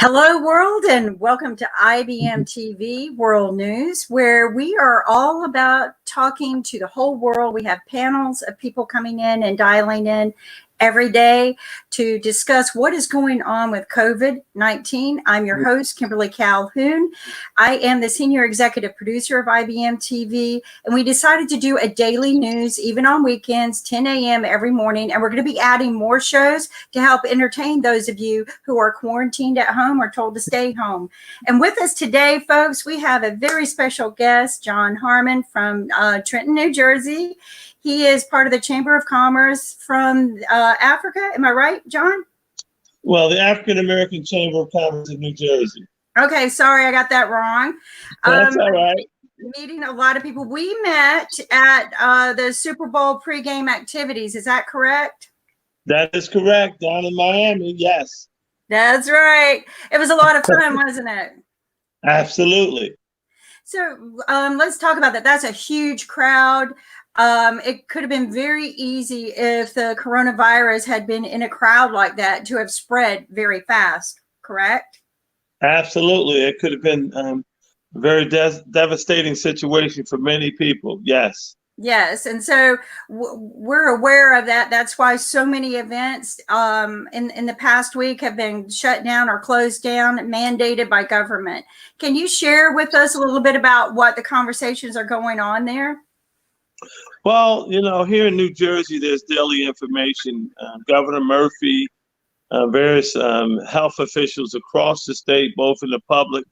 Hello, world, and welcome to IBM TV World News, where we are all about talking to the whole world. We have panels of people coming in and dialing in every day to discuss what is going on with COVID-19. I'm your host, Kimberly Calhoun. I am the senior executive producer of IBM TV, and we decided to do a daily news, even on weekends, 10 a.m. every morning, and we're going to be adding more shows to help entertain those of you who are quarantined at home or told to stay home. And with us today, folks, we have a very special guest, John Harmon from Trenton, New Jersey. He is part of the Chamber of Commerce from Africa. Am I right, John? Well, the African American Chamber of Commerce of New Jersey. Okay, sorry, I got that wrong. That's all right. Meeting a lot of people. We met at the Super Bowl pregame activities. Is that correct? That is correct. Down in Miami, yes. That's right. It was a lot of fun, wasn't it? Absolutely. So let's talk about that. That's a huge crowd. It could have been very easy if the coronavirus had been in a crowd like that to have spread very fast, correct? Absolutely. It could have been a very devastating situation for many people. Yes. Yes. And so we're aware of that. That's why so many events in the past week have been shut down or closed down, mandated by government. Can you share with us a little bit about what the conversations are going on there? Well, here in New Jersey, there's daily information. Governor Murphy, various health officials across the state, both in the public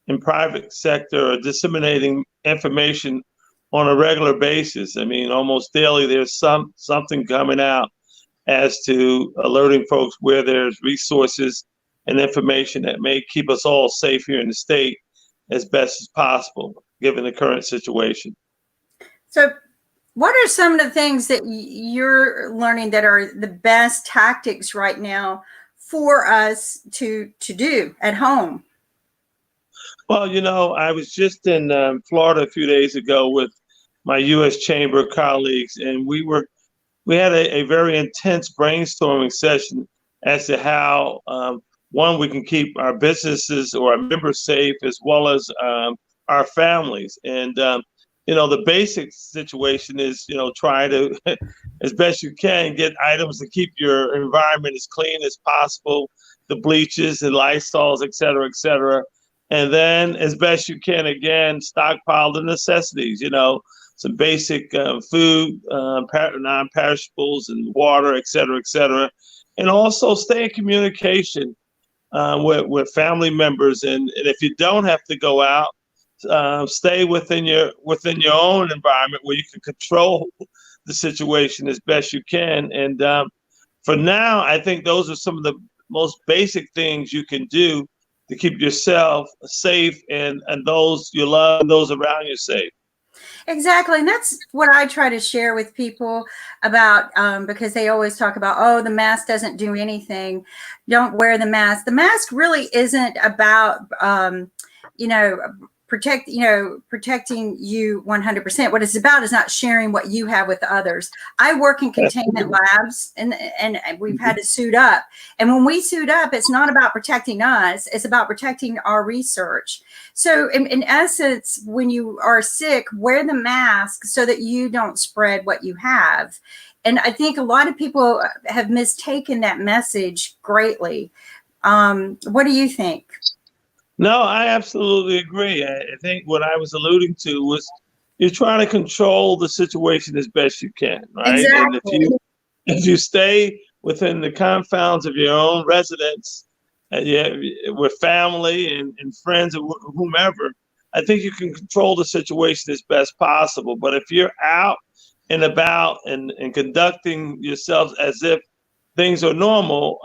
and private sector, are disseminating information on a regular basis. I mean, almost daily, there's something coming out as to alerting folks where there's resources and information that may keep us all safe here in the state as best as possible, given the current situation. So what are some of the things that you're learning that are the best tactics right now for us to do at home? Well, I was just in Florida a few days ago with my U.S. Chamber colleagues, and we had a very intense brainstorming session as to how, one, we can keep our businesses or our members safe, as well as our families. And the basic situation is, try to, as best you can, get items to keep your environment as clean as possible, the bleaches and Lysols, et cetera, et cetera. And then, as best you can, again, stockpile the necessities, some basic food, non-perishables and water, et cetera, and also stay in communication with family members. And if you don't have to go out, stay within your own environment where you can control the situation as best you can. And for now, I think those are some of the most basic things you can do to keep yourself safe and those you love and those around you safe. Exactly. And that's what I try to share with people about, because they always talk about, oh, the mask doesn't do anything. Don't wear the mask. The mask really isn't about, protecting you 100%. What it's about is not sharing what you have with others. I work in containment labs, and we've had to suit up. And when we suit up, it's not about protecting us. It's about protecting our research. So in essence, when you are sick, wear the mask so that you don't spread what you have. And I think a lot of people have mistaken that message greatly. What do you think? No, I absolutely agree. I think what I was alluding to was you're trying to control the situation as best you can, right? Exactly. And if you stay within the confounds of your own residence, with family and friends or whomever, I think you can control the situation as best possible. But if you're out and about and conducting yourself as if things are normal,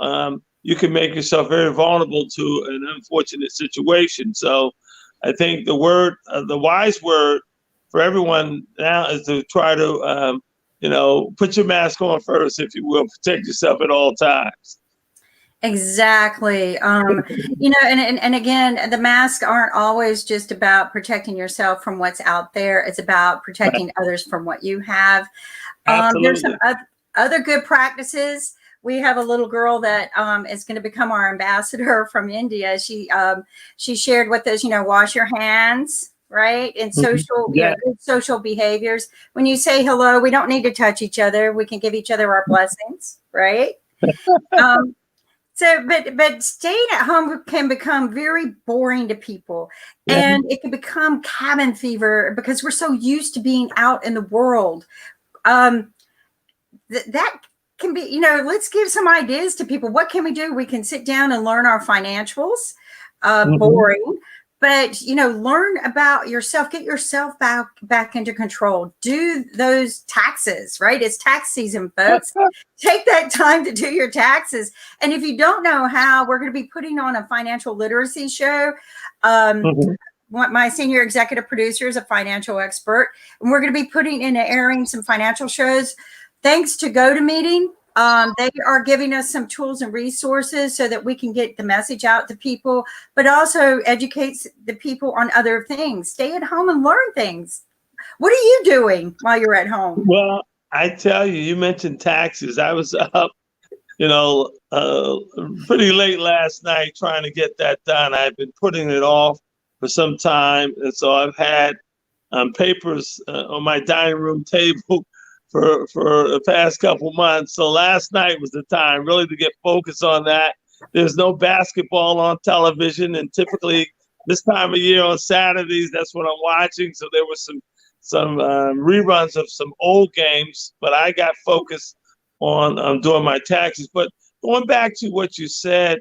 you can make yourself very vulnerable to an unfortunate situation. So I think the wise word for everyone now is to try to, put your mask on first, if you will, protect yourself at all times. Exactly. And again, the masks aren't always just about protecting yourself from what's out there. It's about protecting others from what you have. There's some other good practices we have a little girl that is going to become our ambassador from India. She shared with us, wash your hands, right? And social, Yeah. good social behaviors. When you say hello, we don't need to touch each other. We can give each other our blessings, right? But staying at home can become very boring to people, and it can become cabin fever because we're so used to being out in the world. That can be, let's give some ideas to people. What can we do? We can sit down and learn our financials. Boring. But, learn about yourself, get yourself back into control, do those taxes, right? It's tax season, folks. Take that time to do your taxes. And if you don't know how, we're going to be putting on a financial literacy show. My senior executive producer is a financial expert, and we're going to be putting in and airing some financial shows. Thanks to GoToMeeting. They are giving us some tools and resources so that we can get the message out to people, but also educate the people on other things. Stay at home and learn things. What are you doing while you're at home? Well, I tell you, you mentioned taxes. I was up, pretty late last night trying to get that done. I've been putting it off for some time. And so I've had papers on my dining room table for the past couple months. So last night was the time really to get focused on that. There's no basketball on television, and typically this time of year on Saturdays, that's what I'm watching. So there was some reruns of some old games, but I got focused on doing my taxes. But going back to what you said,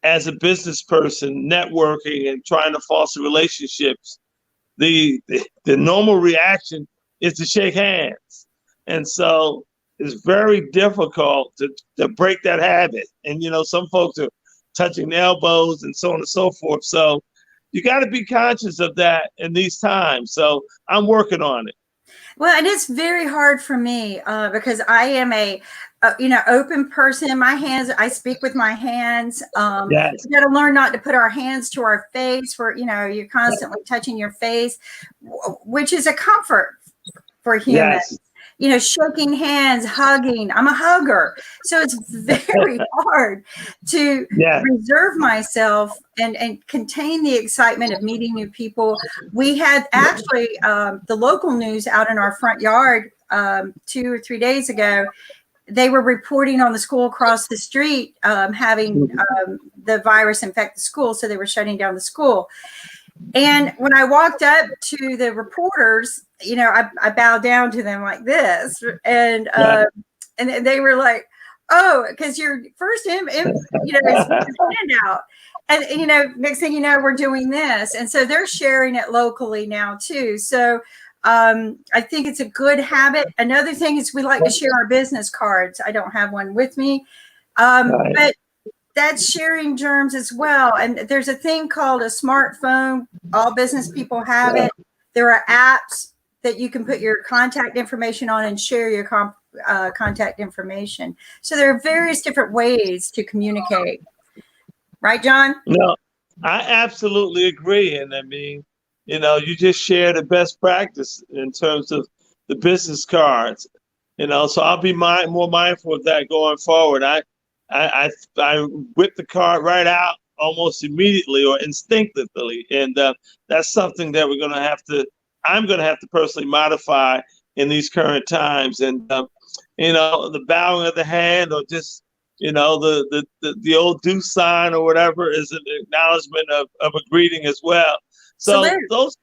as a business person, networking and trying to foster relationships, the normal reaction is to shake hands. And so it's very difficult to break that habit. And, some folks are touching elbows and so on and so forth. So you got to be conscious of that in these times. So I'm working on it. Well, and it's very hard for me because I am a open person. My hands, I speak with my hands. Yes. We got to learn not to put our hands to our face where, you're constantly touching your face, which is a comfort for humans. Yes. Shaking hands, hugging. I'm a hugger. So it's very hard to reserve myself and contain the excitement of meeting new people. We had actually the local news out in our front yard 2 or 3 days ago. They were reporting on the school across the street having the virus infect the school. So they were shutting down the school. And when I walked up to the reporters, I bowed down to them like this, and they were like, "Oh, because your first is hand out," and next thing you know, we're doing this, and so they're sharing it locally now too. So I think it's a good habit. Another thing is we like to share our business cards. I don't have one with me, but that's sharing germs as well. And there's a thing called a smartphone. All business people have it. There are apps that you can put your contact information on and share your contact information. So there are various different ways to communicate. Right, John? No, I absolutely agree. And I mean, you just share the best practice in terms of the business cards, so I'll be more mindful of that going forward. I whip the card right out almost immediately or instinctively. And that's something that I'm going to have to personally modify in these current times. And, the bowing of the hand or just, the old do sign or whatever is an acknowledgement of a greeting as well. So those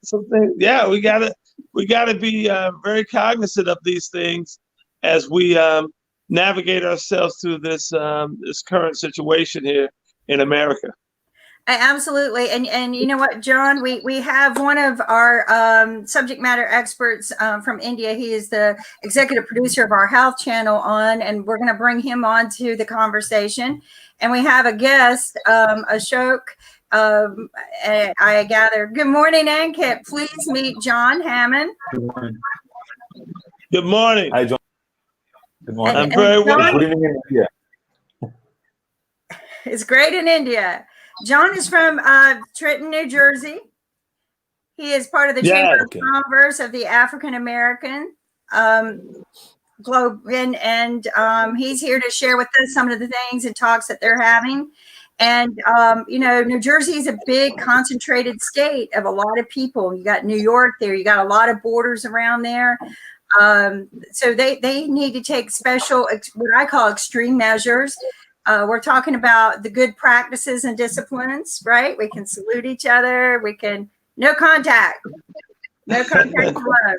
some things, we gotta be very cognizant of these things as we navigate ourselves through this current situation here in America. Absolutely. And you know what, John, we have one of our subject matter experts from India. He is the executive producer of our health channel on, and we're going to bring him on to the conversation. And we have a guest, Ashok, I gather. Good morning, Ankit. Please meet John Hammond. Good morning. Good morning. Hi, John. Good morning. I'm very well. Good evening in India. It's great in India. John is from Trenton, New Jersey. He is part of the Chamber of Commerce of the African American. globe, and he's here to share with us some of the things and talks that they're having. And New Jersey is a big concentrated state of a lot of people. You got New York there, you got a lot of borders around there. So they need to take special, what I call extreme measures. We're talking about the good practices and disciplines, right? We can salute each other. We can, no contact allowed.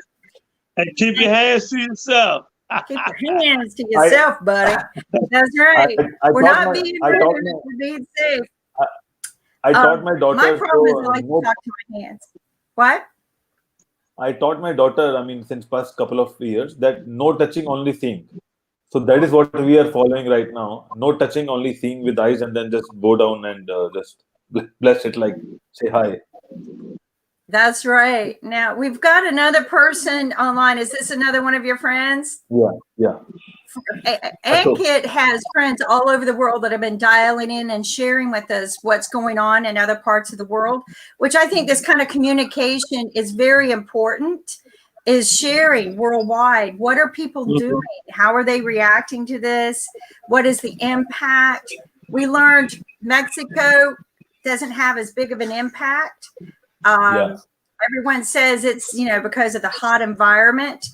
And keep your hands to yourself. Keep your hands to yourself, buddy. That's right. We're not being rude, we're being safe. I taught my daughter. My problem is I like to talk to my hands. What? I taught my daughter, since past couple of years, that no touching, only seeing. So that is what we are following right now. No touching, only seeing with eyes, and then just go down and just bless it, like say hi. That's right. Now we've got another person online. Is this another one of your friends? Yeah. Ankit has friends all over the world that have been dialing in and sharing with us what's going on in other parts of the world, which I think this kind of communication is very important, is sharing worldwide. What are people doing? How are they reacting to this? What is the impact? We learned Mexico doesn't have as big of an impact. Everyone says it's, because of the hot environment.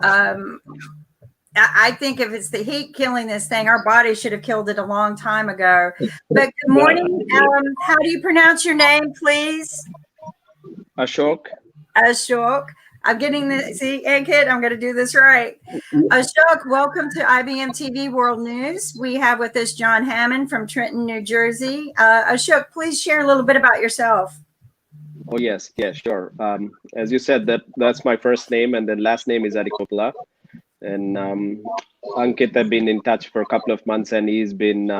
I think if it's the heat killing this thing, our body should have killed it a long time ago. But good morning. How do you pronounce your name, please? Ashok. I'm getting this. See, Ankit, I'm going to do this right. Ashok, welcome to IBM TV World News. We have with us John Hammond from Trenton, New Jersey. Ashok, please share a little bit about yourself. Oh, yes, sure. As you said, that's my first name, and then last name is Adikopala. And Ankit, I've been in touch for a couple of months, and he's been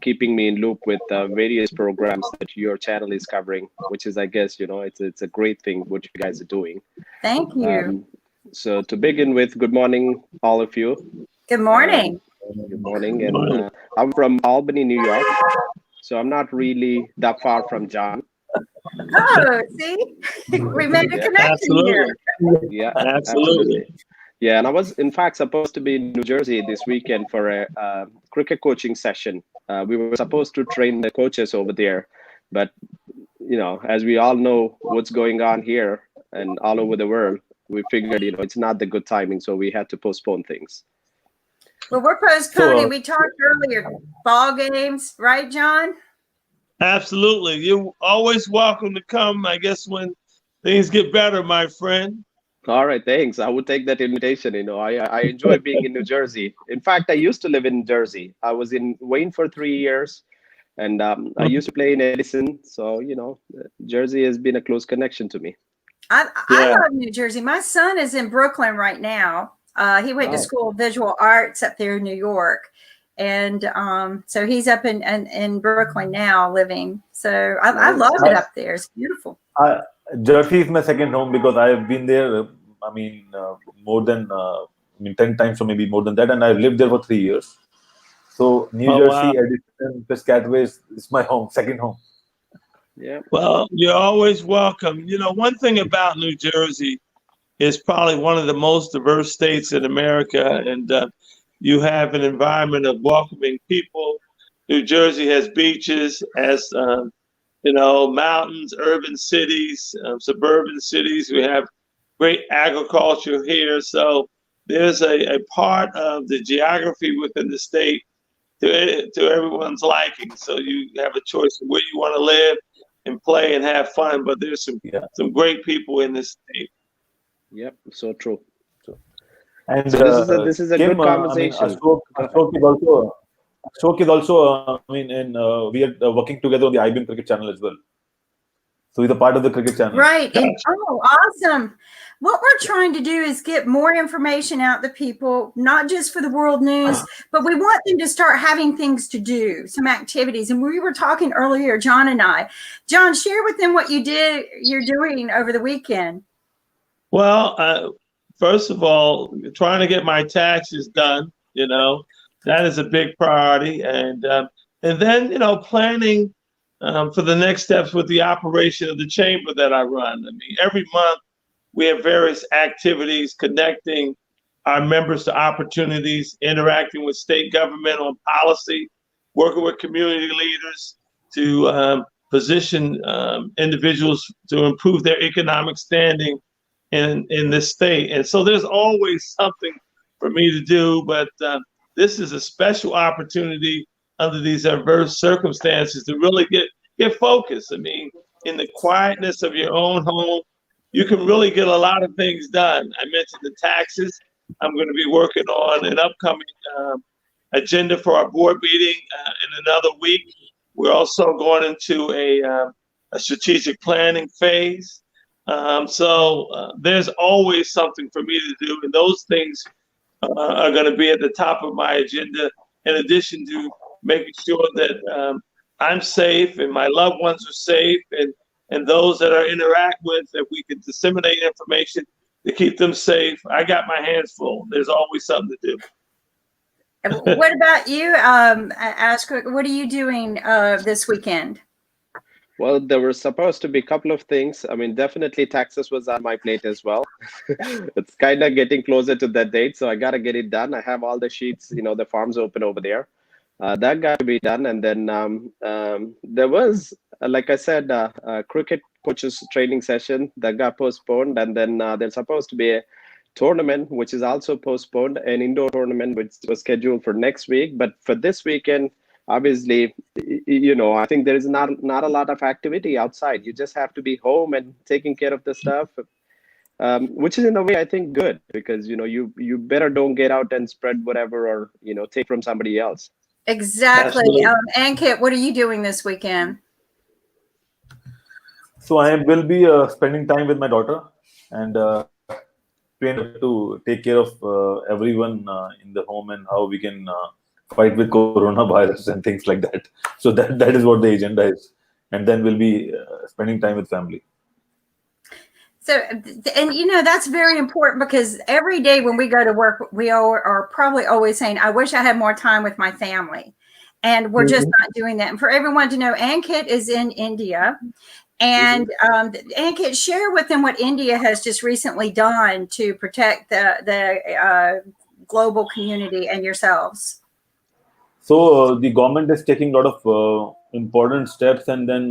keeping me in loop with various programs that your channel is covering, which is, I guess, it's a great thing what you guys are doing. Thank you. So to begin with, good morning, all of you. Good morning. Good morning. And I'm from Albany, New York, so I'm not really that far from John. Oh, see, we made a connection here. Yeah, absolutely. Yeah, and I was, in fact, supposed to be in New Jersey this weekend for a cricket coaching session. We were supposed to train the coaches over there, but, as we all know what's going on here and all over the world, we figured, it's not the good timing, so we had to postpone things. Well, we're postponing. We talked earlier, ball games, right, John? Absolutely. You're always welcome to come, I guess, when things get better, my friend. All right, thanks. I would take that invitation. I enjoy being in New Jersey. In fact, I used to live in Jersey. I was in Wayne for 3 years, and I used to play in Edison. So, Jersey has been a close connection to me. I love New Jersey. My son is in Brooklyn right now. He went to School of Visual Arts up there in New York. And so he's up in Brooklyn now living. So I love it up there. It's beautiful. Jersey is my second home because I have been there, more than 10 times or maybe more than that. And I've lived there for 3 years. So New Jersey, Edison, Piscataway is my home, second home. Yeah. Well, you're always welcome. One thing about New Jersey is probably one of the most diverse states in America. And you have an environment of welcoming people. New Jersey has beaches, has mountains, urban cities, suburban cities. We have great agriculture here. So there's a part of the geography within the state to everyone's liking. So you have a choice of where you want to live and play and have fun. But there's some great people in this state. Yep, so true. And so this is a Kim, good conversation. Ashok is also, we are working together on the IBM Cricket channel as well. So he's a part of the cricket channel. Right. And, awesome. What we're trying to do is get more information out to people, not just for the world news, but we want them to start having things to do, some activities. And we were talking earlier, John and I. John, share with them what you're doing over the weekend. Well, first of all, trying to get my taxes done, that is a big priority. And then, planning for the next steps with the operation of the chamber that I run. Every month we have various activities connecting our members to opportunities, interacting with state government on policy, working with community leaders to position individuals to improve their economic standing in this state. And so there's always something for me to do, but this is a special opportunity under these adverse circumstances to really get focused. I mean, in the quietness of your own home, you can really get a lot of things done. I mentioned the taxes. I'm going to be working on an upcoming agenda for our board meeting in another week. We're also going into a strategic planning phase. So there's always something for me to do, and those things are going to be at the top of my agenda, in addition to making sure that I'm safe and my loved ones are safe, and those that I interact with, that we can disseminate information to keep them safe. I got my hands full. There's always something to do. What about you, Ash? What are you doing this weekend? Well, there were supposed to be a couple of things. I mean, definitely taxes was on my plate as well. It's kind of getting closer to that date, so I got to get it done. I have all the sheets, the forms open over there. That got to be done. And then there was, like I said, a cricket coaches training session that got postponed. And then there's supposed to be a tournament, which is also postponed, an indoor tournament, which was scheduled for next week. But for this weekend, obviously, I think there is not a lot of activity outside. You just have to be home and taking care of the stuff, which is in a way, I think, good, because, you better don't get out and spread whatever or, take from somebody else. Exactly. Ankit, what are you doing this weekend? So I will be spending time with my daughter and trying to take care of everyone in the home and how we can fight with coronavirus and things like that. So that is what the agenda is. And then we'll be spending time with family. So, and that's very important, because every day when we go to work, we are probably always saying, I wish I had more time with my family. And we're just not doing that. And for everyone to know, Ankit is in India. And Ankit, share with them what India has just recently done to protect the global community and yourselves. So the government is taking a lot of important steps, and then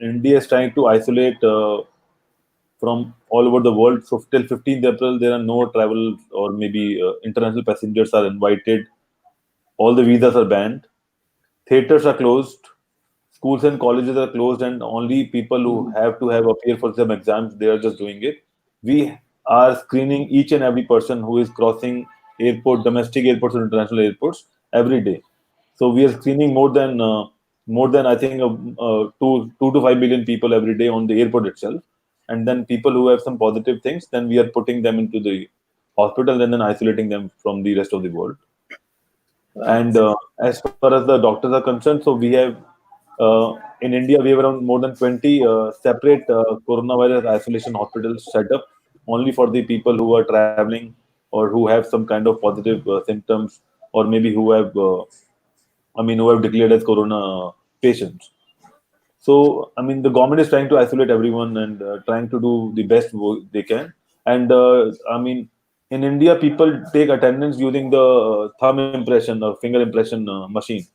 India is trying to isolate from all over the world. So till 15th April, there are no travel, or maybe international passengers are invited. All the visas are banned. Theaters are closed. Schools and colleges are closed, and only people who have to appear for some exams, they are just doing it. We are screening each and every person who is crossing domestic airports or international airports every day. So we are screening more than I think 2 to 5 million people every day on the airport itself. And then people who have some positive things, then we are putting them into the hospital and then isolating them from the rest of the world. And as far as the doctors are concerned, so we have in India, we have around more than 20 separate coronavirus isolation hospitals set up only for the people who are traveling or who have some kind of positive symptoms, or maybe who have declared as corona patients. So, the government is trying to isolate everyone and trying to do the best they can. And in India, people take attendance using the thumb impression or finger impression machine,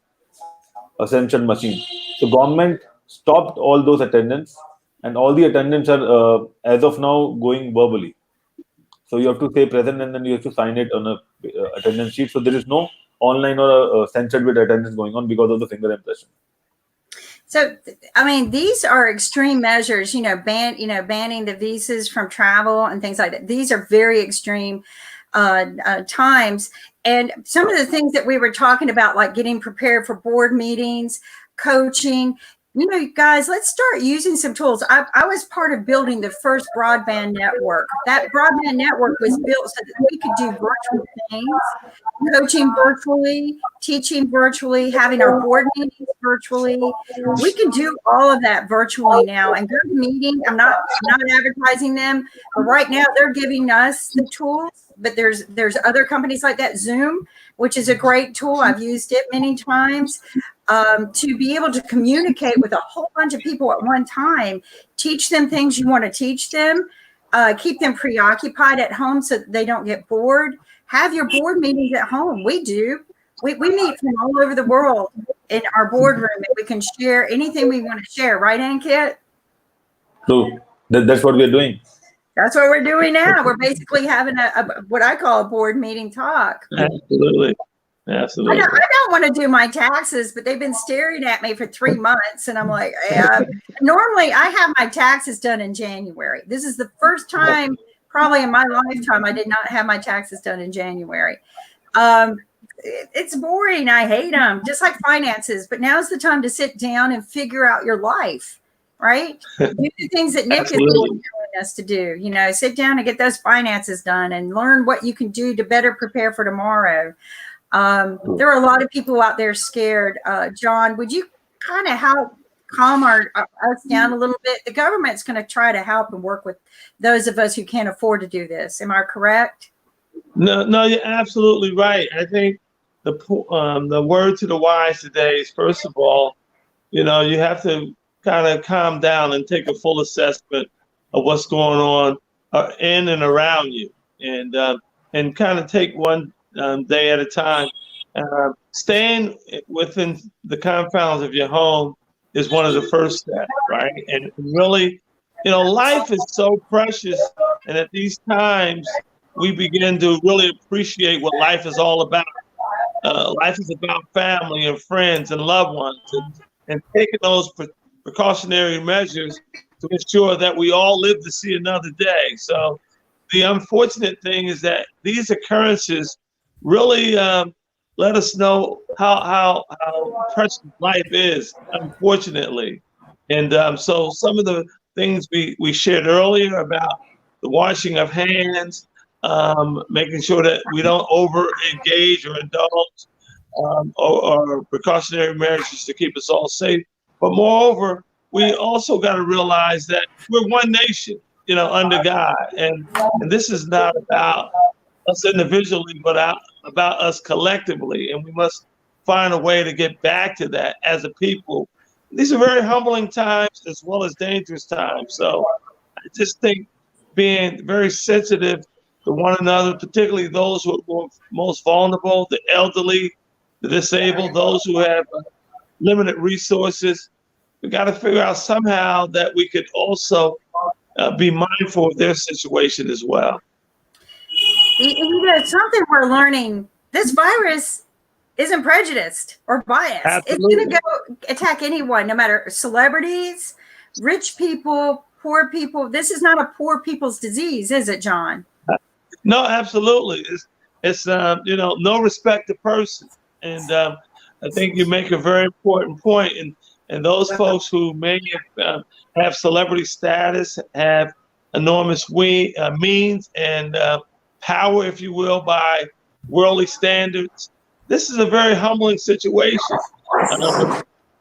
ascension machine. The government stopped all those attendance, and all the attendants are as of now going verbally. So you have to stay present, and then you have to sign it on a attendance sheet. So there is no online or censored with attendance going on because of the finger impression. So, these are extreme measures, banning the visas from travel and things like that. These are very extreme times. And some of the things that we were talking about, like getting prepared for board meetings, coaching, guys, let's start using some tools. I was part of building the first broadband network. That broadband network was built so that we could do virtual things, coaching virtually, teaching virtually, having our board meetings virtually. We can do all of that virtually now. And GoToMeeting, I'm not advertising them, but right now they're giving us the tools. But there's other companies like that. Zoom, which is a great tool. I've used it many times to be able to communicate with a whole bunch of people at one time, teach them things you want to teach them, keep them preoccupied at home so that they don't get bored. Have your board meetings at home. We do. We meet from all over the world in our boardroom, and we can share anything we want to share. Right, Ankit? True. That's what we're doing. That's what we're doing now. We're basically having what I call a board meeting talk. Absolutely. Absolutely. I don't want to do my taxes, but they've been staring at me for 3 months. And I'm like, yeah. Normally I have my taxes done in January. This is the first time probably in my lifetime I did not have my taxes done in January. It's boring. I hate them, just like finances. But now's the time to sit down and figure out your life, right? Do the things that Nick is telling us to do. You know, sit down and get those finances done and learn what you can do to better prepare for tomorrow. There are a lot of people out there scared. John, would you kind of help calm us down a little bit? The government's going to try to help and work with those of us who can't afford to do this. Am I correct? No, you're absolutely right. I think the word to the wise today is, first of all, you know, you have to kind of calm down and take a full assessment of what's going on in and around you, and kind of take one day at a time. Staying within the confounds of your home is one of the first steps, right? And really, you know, life is so precious, and at these times we begin to really appreciate what life is all about. Life is about family and friends and loved ones, and taking those precautionary measures to ensure that we all live to see another day. So the unfortunate thing is that these occurrences really let us know how precious life is, unfortunately. And so some of the things we shared earlier about the washing of hands, making sure that we don't over-engage or indulge, or precautionary measures to keep us all safe. But moreover, we also got to realize that we're one nation, you know, under God. And this is not about us individually, but about us collectively. And we must find a way to get back to that as a people. These are very humbling times as well as dangerous times. So I just think being very sensitive to one another, particularly those who are most vulnerable, the elderly, the disabled, those who have limited resources. We got to figure out somehow that we could also be mindful of their situation as well. You know, something we're learning, this virus isn't prejudiced or biased. Absolutely. It's going to go attack anyone, no matter celebrities, rich people, poor people. This is not a poor people's disease, is it, John? No, absolutely. It's you know, no respect to person. And I think you make a very important point. And those folks who may have celebrity status, have enormous means and power, if you will, by worldly standards. This is a very humbling situation. You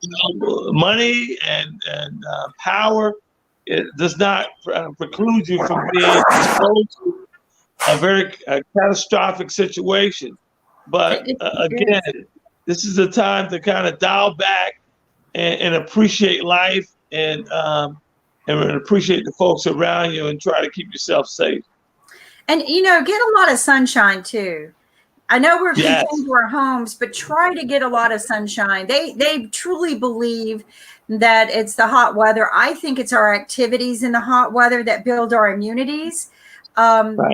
know, money and power, it does not preclude you from being exposed to a very catastrophic situation. But again, this is the time to kind of dial back and appreciate life and appreciate the folks around you and try to keep yourself safe. And, you know, get a lot of sunshine too. I know we're confined to our homes, but try to get a lot of sunshine. They truly believe that it's the hot weather. I think it's our activities in the hot weather that build our immunities. You know,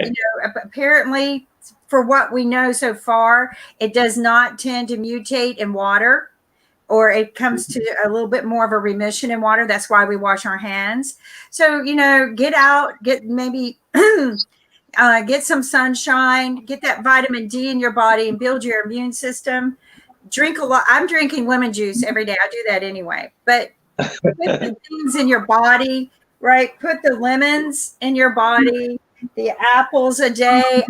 apparently, for what we know so far, it does not tend to mutate in water, or it comes to a little bit more of a remission in water. That's why we wash our hands. So, you know, get out, get maybe get some sunshine, get that vitamin D in your body and build your immune system. Drink a lot. I'm drinking lemon juice every day. I do that anyway. But put the things in your body, right? Put the lemons in your body, the apples a day,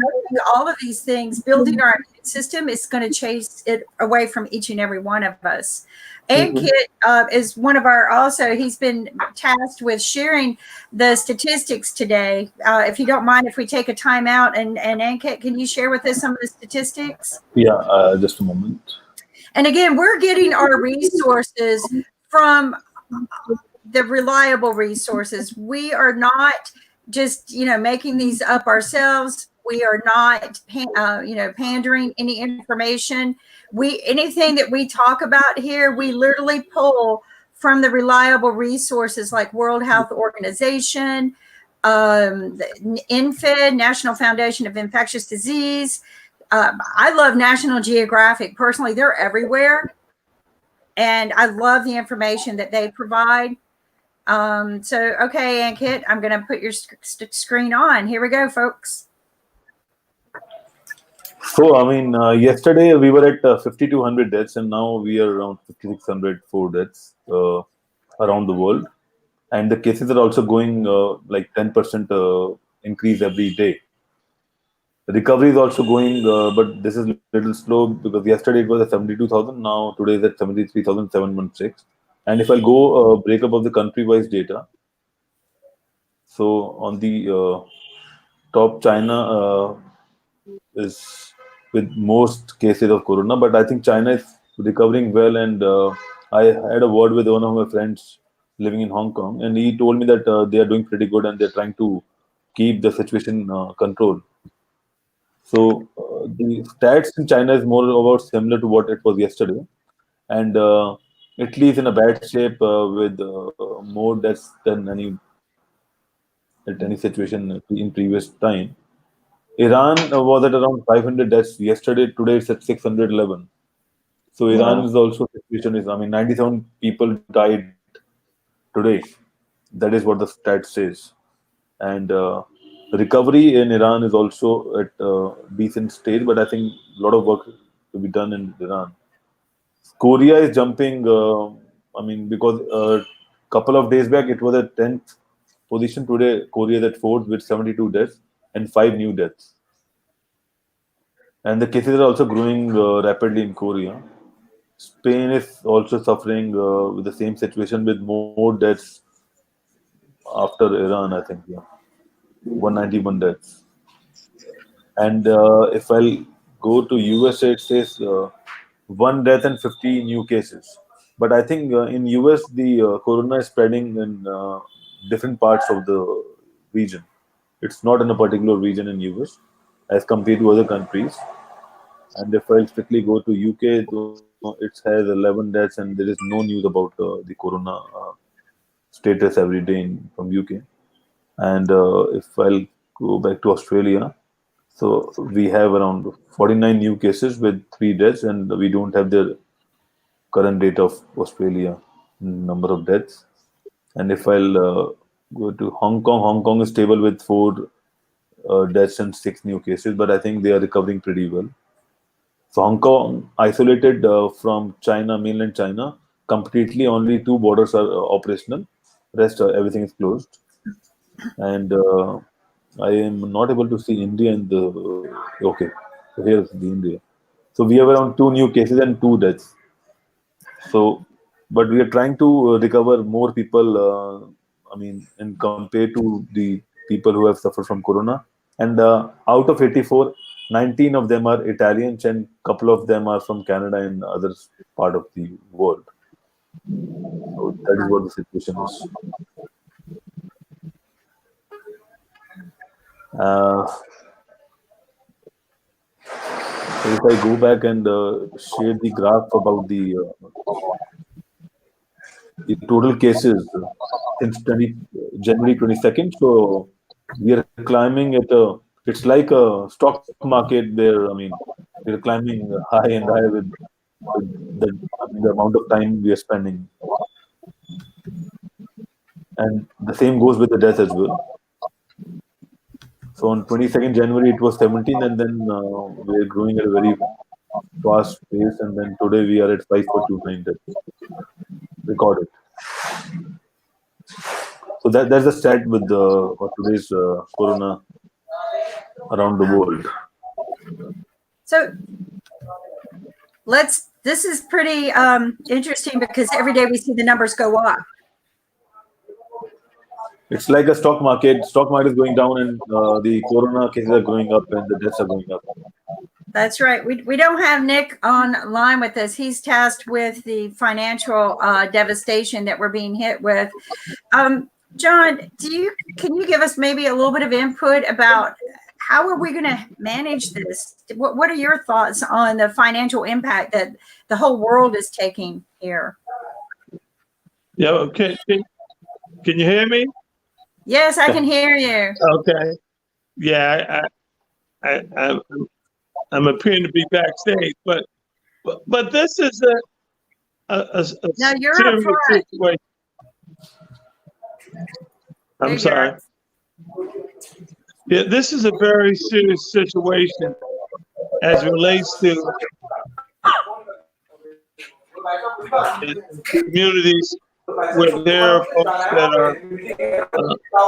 all of these things, building our immune system is going to chase it away from each and every one of us. Ankit is one of our, also, he's been tasked with sharing the statistics today. If you don't mind, if we take a time out, and Ankit, can you share with us some of the statistics? Yeah, just a moment. And again, we're getting our resources from the reliable resources. We are not just, making these up ourselves. We are not, pandering any information. Anything that we talk about here, we literally pull from the reliable resources like World Health Organization, the NFID, National Foundation of Infectious Disease. I love National Geographic. Personally, they're everywhere. And I love the information that they provide. Okay, Ankit, I'm going to put your screen on. Here we go, folks. So, I mean, yesterday we were at 5,200 deaths, and now we are around 5,604 deaths around the world. And the cases are also going like 10% increase every day. The recovery is also going, but this is a little slow because yesterday it was at 72,000. Now today is at 73,716. And if I go breakup of the country-wise data, so on the top, China is with most cases of corona, but I think China is recovering well. And I had a word with one of my friends living in Hong Kong, and he told me that they are doing pretty good and they're trying to keep the situation controlled. So the stats in China is more about similar to what it was yesterday, and Italy is in a bad shape with more deaths than any situation in previous time. Iran was at around 500 deaths yesterday. Today it's at 611. So Iran is also situation is. I mean, 97 people died today. That is what the stat says. And recovery in Iran is also at decent stage, but I think a lot of work to be done in Iran. Korea is jumping. I mean, because a couple of days back it was at 10th position. Today Korea is at 4th with 72 deaths and 5 new deaths. And the cases are also growing rapidly in Korea. Spain is also suffering with the same situation with more deaths after Iran, I think. Yeah. 191 deaths. And if I'll go to USA, it says 1 death and 50 new cases. But I think in US, the corona is spreading in different parts of the region. It's not in a particular region in US as compared to other countries. And if I strictly go to UK, it has 11 deaths, and there is no news about the corona status every day from UK. And if I'll go back to Australia, so we have around 49 new cases with 3 deaths, and we don't have the current date of Australia number of deaths. And if I'll go to Hong Kong is stable with 4 deaths and 6 new cases, but I think they are recovering pretty well. So Hong Kong isolated from China, mainland China, completely. Only 2 borders are operational. Rest everything is closed. And I am not able to see India in the okay. So here's the India. So we have around 2 new cases and 2 deaths. So, but we are trying to recover more people. I mean, in compared to the people who have suffered from corona. And out of 84, 19 of them are Italians, and couple of them are from Canada and other part of the world. So that is what the situation is. So if I go back and share the graph about the total cases since January 22nd, so we are climbing at it's like a stock market there. I mean, we're climbing high and high with the amount of time we are spending. And the same goes with the death as well. So on 22nd January, it was 17, and then we're growing at a very fast pace. And then today we are at 5,429 deaths recorded. So that's the stat with for today's corona around the world. So this is pretty interesting because every day we see the numbers go up. It's like a stock market. Stock market is going down, and the corona cases are going up, and the deaths are going up. That's right. We don't have Nick online with us. He's tasked with the financial devastation that we're being hit with. John, can you give us maybe a little bit of input about how are we going to manage this? What are your thoughts on the financial impact that the whole world is taking here? Yeah, okay. Can you hear me? Yes, I can hear you. Okay. Yeah, I'm appearing to be backstage, but this is a No, you're up serious front. situation. There I'm you sorry. are. Yeah, this is a very serious situation as it relates to communities where there are folks that are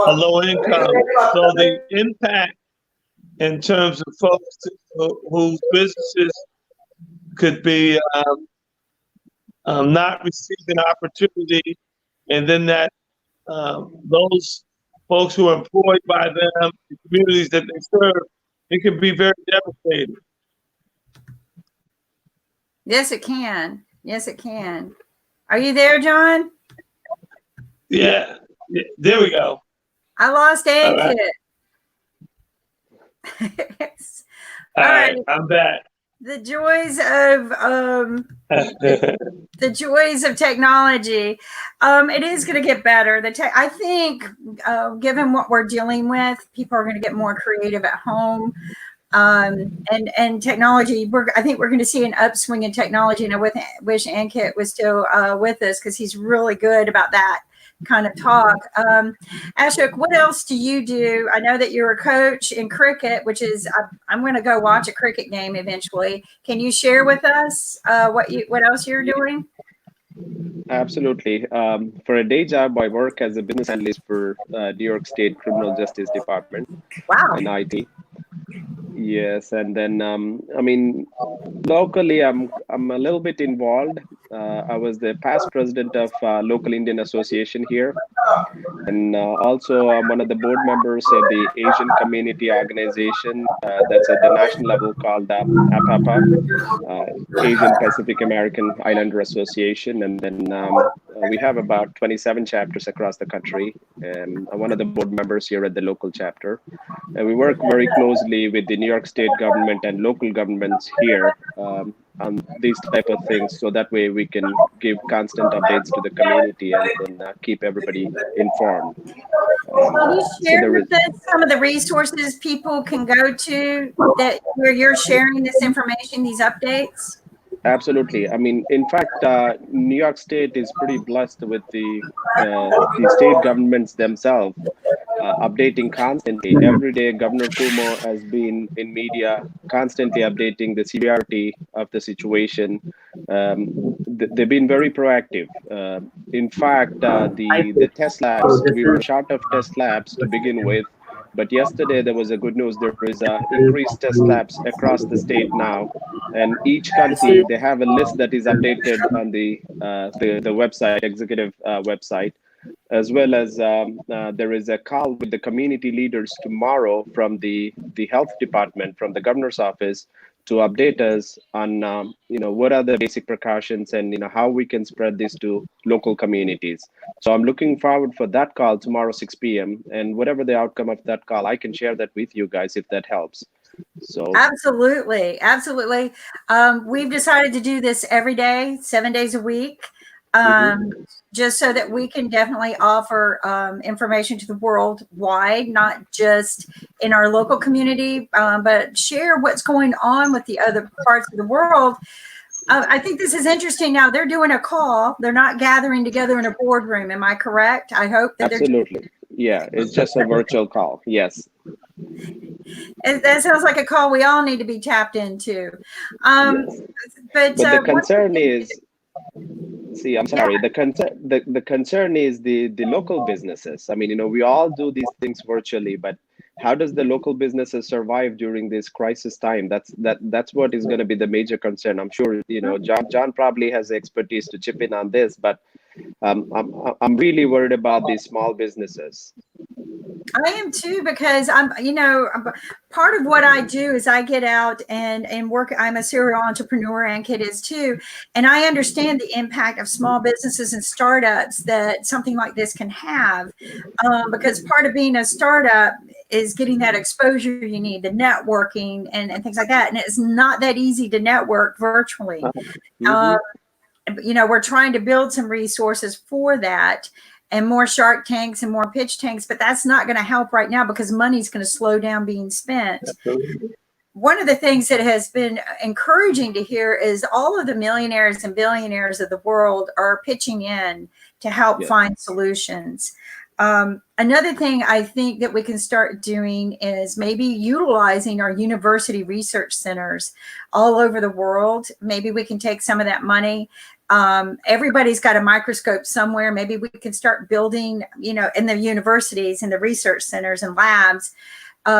a low income. So the impact in terms of folks whose businesses could be not receiving opportunity, and then that those folks who are employed by them, the communities that they serve, it can be very devastating. Yes, it can. Yes, it can. Are you there, John? Yeah, there we go. I lost All right. Ankit. All All right, right. I'm back. The joys of technology. It is going to get better. I think, given what we're dealing with, people are going to get more creative at home. And technology, I think we're going to see an upswing in technology. And I wish Ankit was still with us, because he's really good about that kind of talk. Ashok, what else do you do? I know that you're a coach in cricket, which is I'm going to go watch a cricket game eventually. Can you share with us what else you're doing? Absolutely. For a day job, I work as a business analyst for New York State Criminal Justice Department. Wow. In IT. Yes, and then I mean, locally, I'm a little bit involved. I was the past president of local Indian association here, and also I'm one of the board members of the Asian Community Organization. That's at the national level called APAPA, Asian Pacific American Islander Association, and then we have about 27 chapters across the country. And I'm one of the board members here at the local chapter. And we work very closely with the New York State government and local governments here on these type of things, so that way we can give constant updates to the community and then keep everybody informed. Can you share there is with us some of the resources people can go to where you're sharing this information, these updates? Absolutely. I mean, in fact, New York State is pretty blessed with the state governments themselves updating constantly. Every day, Governor Cuomo has been in media constantly updating the severity of the situation. They've been very proactive. In fact, the test labs, we were short of test labs to begin with. But yesterday there was a good news. There is increased test labs across the state now, and each county they have a list that is updated on the website, executive website, as well as there is a call with the community leaders tomorrow from the health department, from the governor's office, to update us on what are the basic precautions and how we can spread this to local communities. So I'm looking forward for that call tomorrow 6 p.m. and whatever the outcome of that call, I can share that with you guys if that helps. So absolutely. We've decided to do this every day, 7 days a week. Just so that we can definitely offer information to the worldwide, not just in our local community, but share what's going on with the other parts of the world. I think this is interesting. Now they're doing a call. They're not gathering together in a boardroom. Am I correct? I hope that absolutely. Yeah, it's just a virtual call. Yes. That sounds like a call we all need to be tapped into. Yes. But the concern is, see, I'm sorry. Yeah. The concern is the local businesses. I mean, we all do these things virtually, but how does the local businesses survive during this crisis time? That's what is going to be the major concern. I'm sure John probably has the expertise to chip in on this, but I'm really worried about these small businesses. I am too, because part of what I do is I get out and work. I'm a serial entrepreneur, and Kit is too. And I understand the impact of small businesses and startups that something like this can have, because part of being a startup is getting that exposure you need, the networking and things like that. And it's not that easy to network virtually. We're trying to build some resources for that, and more Shark Tanks and more pitch tanks, but that's not going to help right now because money's going to slow down being spent. Absolutely. One of the things that has been encouraging to hear is all of the millionaires and billionaires of the world are pitching in to help find solutions. Another thing I think that we can start doing is maybe utilizing our university research centers all over the world. Maybe we can take some of that money. Everybody's got a microscope somewhere. Maybe we can start building, in the universities and the research centers and labs,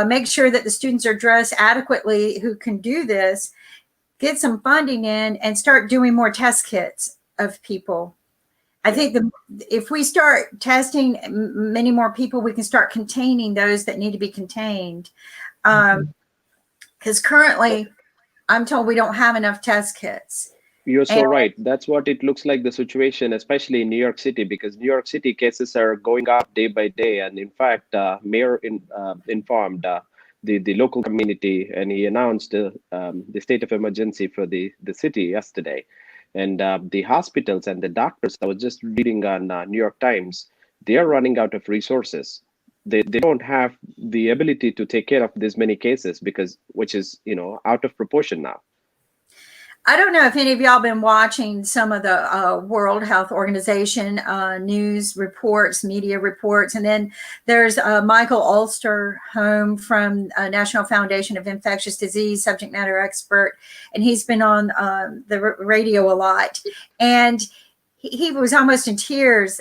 make sure that the students are dressed adequately who can do this, get some funding in, and start doing more test kits of people. I think if we start testing many more people, we can start containing those that need to be contained. Because currently, I'm told we don't have enough test kits. You're so right. That's what it looks like, the situation, especially in New York City, because New York City cases are going up day by day. And in fact, Mayor informed the local community, and he announced the state of emergency for the city yesterday. And the hospitals and the doctors, I was just reading on New York Times, they are running out of resources. They don't have the ability to take care of this many cases which is, out of proportion now. I don't know if any of y'all been watching some of the World Health Organization news reports, media reports, and then there's Michael Ulsterholm from National Foundation of Infectious Disease, subject matter expert, and he's been on the radio a lot. And he was almost in tears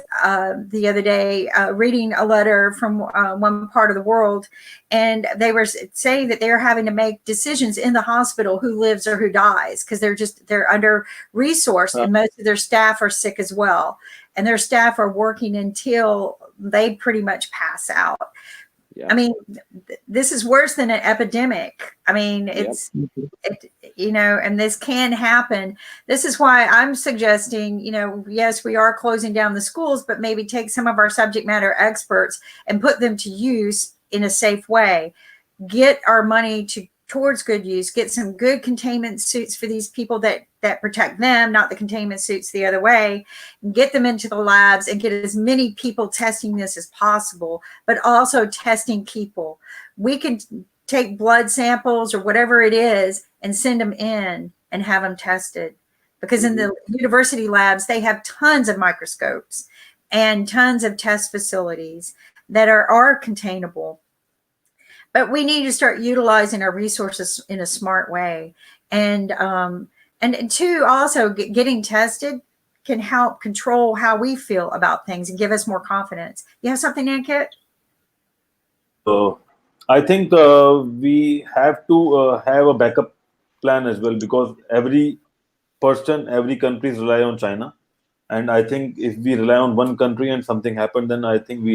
the other day reading a letter from one part of the world, and they were saying that they're having to make decisions in the hospital who lives or who dies because they're under resourced, and most of their staff are sick as well, and their staff are working until they pretty much pass out. I mean, this is worse than an epidemic. I mean, and this can happen. This is why I'm suggesting, yes, we are closing down the schools, but maybe take some of our subject matter experts and put them to use in a safe way. Get our money towards good use, get some good containment suits for these people that protect them, not the containment suits the other way, and get them into the labs and get as many people testing this as possible, but also testing people. We can take blood samples or whatever it is and send them in and have them tested, because in the university labs, they have tons of microscopes and tons of test facilities that are containable. But we need to start utilizing our resources in a smart way. And two, also getting tested can help control how we feel about things and give us more confidence. You have something, Ankit? I think we have to have a backup plan as well, because every country rely on China. And I think if we rely on one country and something happened, then I think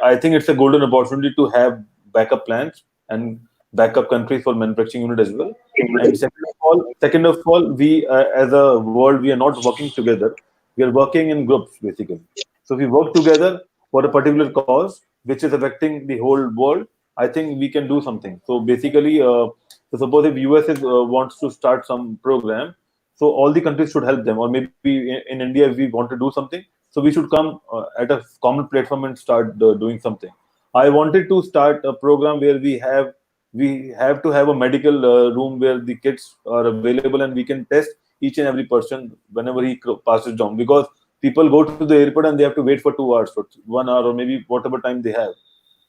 I think it's a golden opportunity to have backup plans and backup countries for manufacturing unit as well. And second of all, we as a world, we are not working together. We are working in groups, basically. So we work together for a particular cause, which is affecting the whole world. I think we can do something. So basically, so suppose if US wants to start some program, so all the countries should help them. Or maybe in India, if we want to do something, so we should come at a common platform and start doing something. I wanted to start a program where we have to have a medical room where the kits are available and we can test each and every person whenever he passes down, because people go to the airport and they have to wait for 2 hours, for 1 hour, or maybe whatever time they have,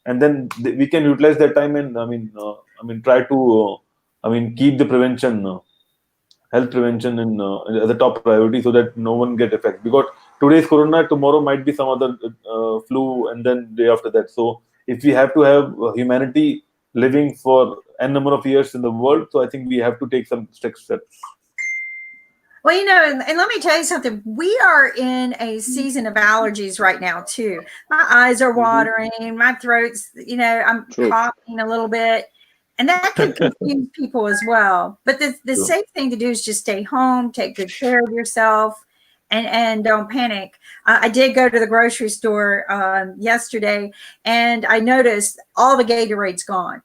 and then we can utilize that time and try to keep the prevention. Health prevention as a top priority, so that no one get affected, because today is corona, tomorrow might be some other flu, and then day after that. So if we have to have humanity living for n number of years in the world, so I think we have to take some strict steps. Well, and let me tell you something. We are in a season of allergies right now, too. My eyes are watering, my throat's, I'm True. coughing a little bit. And that could confuse people as well. But the safe thing to do is just stay home, take good care of yourself, and don't panic. I did go to the grocery store yesterday, and I noticed all the Gatorade's gone.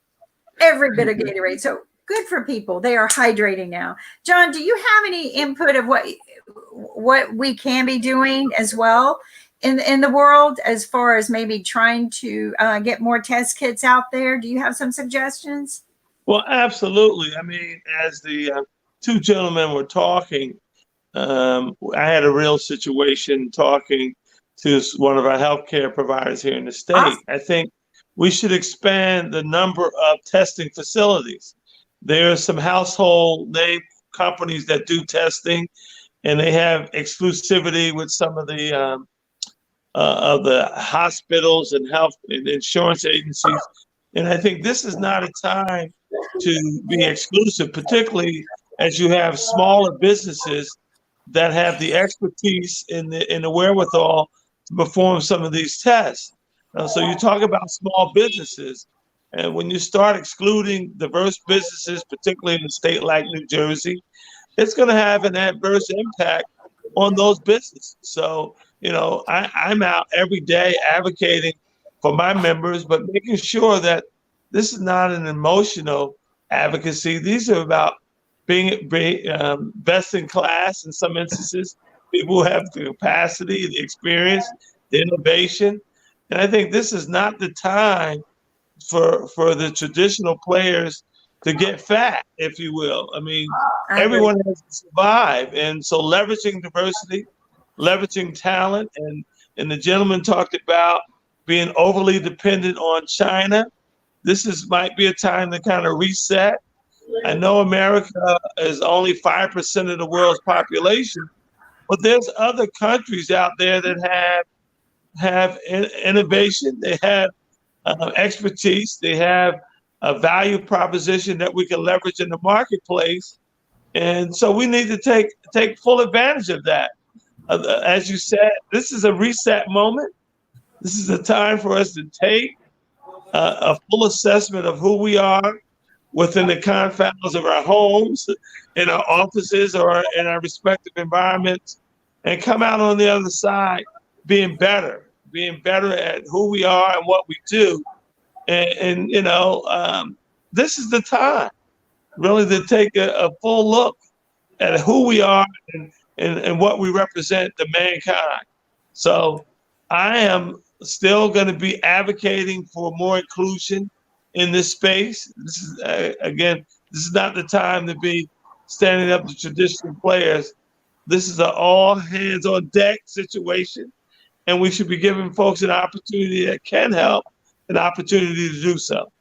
Every bit of Gatorade. So good for people. They are hydrating now. John, do you have any input of what we can be doing as well in the world as far as maybe trying to get more test kits out there? Do you have some suggestions? Well, absolutely. I mean, as the two gentlemen were talking, I had a real situation talking to one of our healthcare providers here in the state. Awesome. I think we should expand the number of testing facilities. There are some household name companies that do testing, and they have exclusivity with some of the hospitals and health and insurance agencies. And I think this is not a time to be exclusive, particularly as you have smaller businesses that have the expertise in the wherewithal to perform some of these tests. So you talk about small businesses, and when you start excluding diverse businesses, particularly in a state like New Jersey, it's going to have an adverse impact on those businesses. So, I'm out every day advocating for my members, but making sure that this is not an emotional advocacy. These are about being best in class in some instances, people who have the capacity, the experience, the innovation. And I think this is not the time for the traditional players to get fat, if you will. I mean, everyone has to survive. And so leveraging diversity, leveraging talent, and the gentleman talked about being overly dependent on China. This might be a time to kind of reset. I know America is only 5% of the world's population, but there's other countries out there that have innovation. They have expertise. They have a value proposition that we can leverage in the marketplace, and so we need to take full advantage of that. As you said, this is a reset moment. This is a time for us to take a full assessment of who we are within the confines of our homes, in our offices, or in our respective environments, and come out on the other side being better at who we are and what we do. And this is the time really to take a full look at who we are and what we represent to mankind. So I am still going to be advocating for more inclusion in this space. This is, again, this is not the time to be standing up to traditional players. This is an all hands on deck situation, and we should be giving folks an opportunity that can help, an opportunity to do so.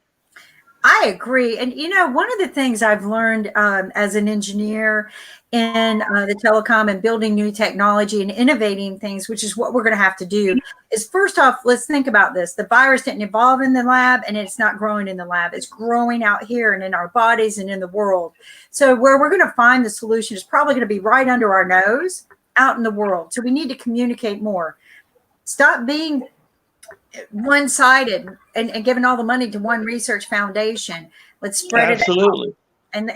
I agree. And, one of the things I've learned as an engineer in the telecom and building new technology and innovating things, which is what we're going to have to do, is first off, let's think about this. The virus didn't evolve in the lab, and it's not growing in the lab. It's growing out here and in our bodies and in the world. So where we're going to find the solution is probably going to be right under our nose out in the world. So we need to communicate more. Stop being one-sided and giving all the money to one research foundation. Let's spread it out. And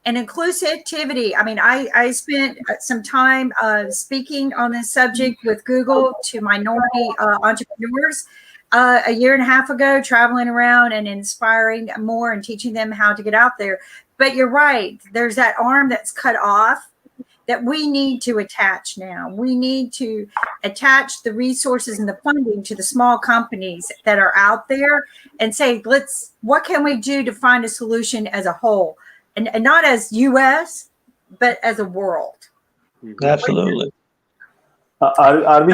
inclusivity. I mean, I spent some time speaking on this subject with Google to minority entrepreneurs a year and a half ago, traveling around and inspiring more and teaching them how to get out there. But you're right. There's that arm that's cut off that we need to attach now. We need to attach the resources and the funding to the small companies that are out there and say, what can we do to find a solution as a whole? And not as US, but as a world. Absolutely. Are we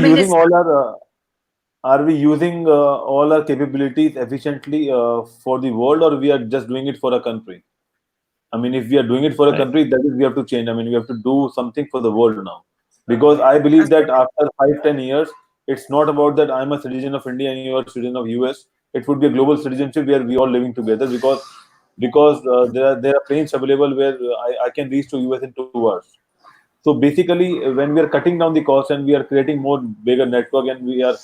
using all our capabilities efficiently for the world, or we are just doing it for a country? I mean, if we are doing it for a country, that is, we have to change. I mean, we have to do something for the world now. Because I believe that after 5-10 years, it's not about that I'm a citizen of India and you are a citizen of US. It would be a global citizenship where we all living together, because there are planes available where I can reach to US in 2 hours. So basically, when we are cutting down the cost and we are creating more bigger network and we are,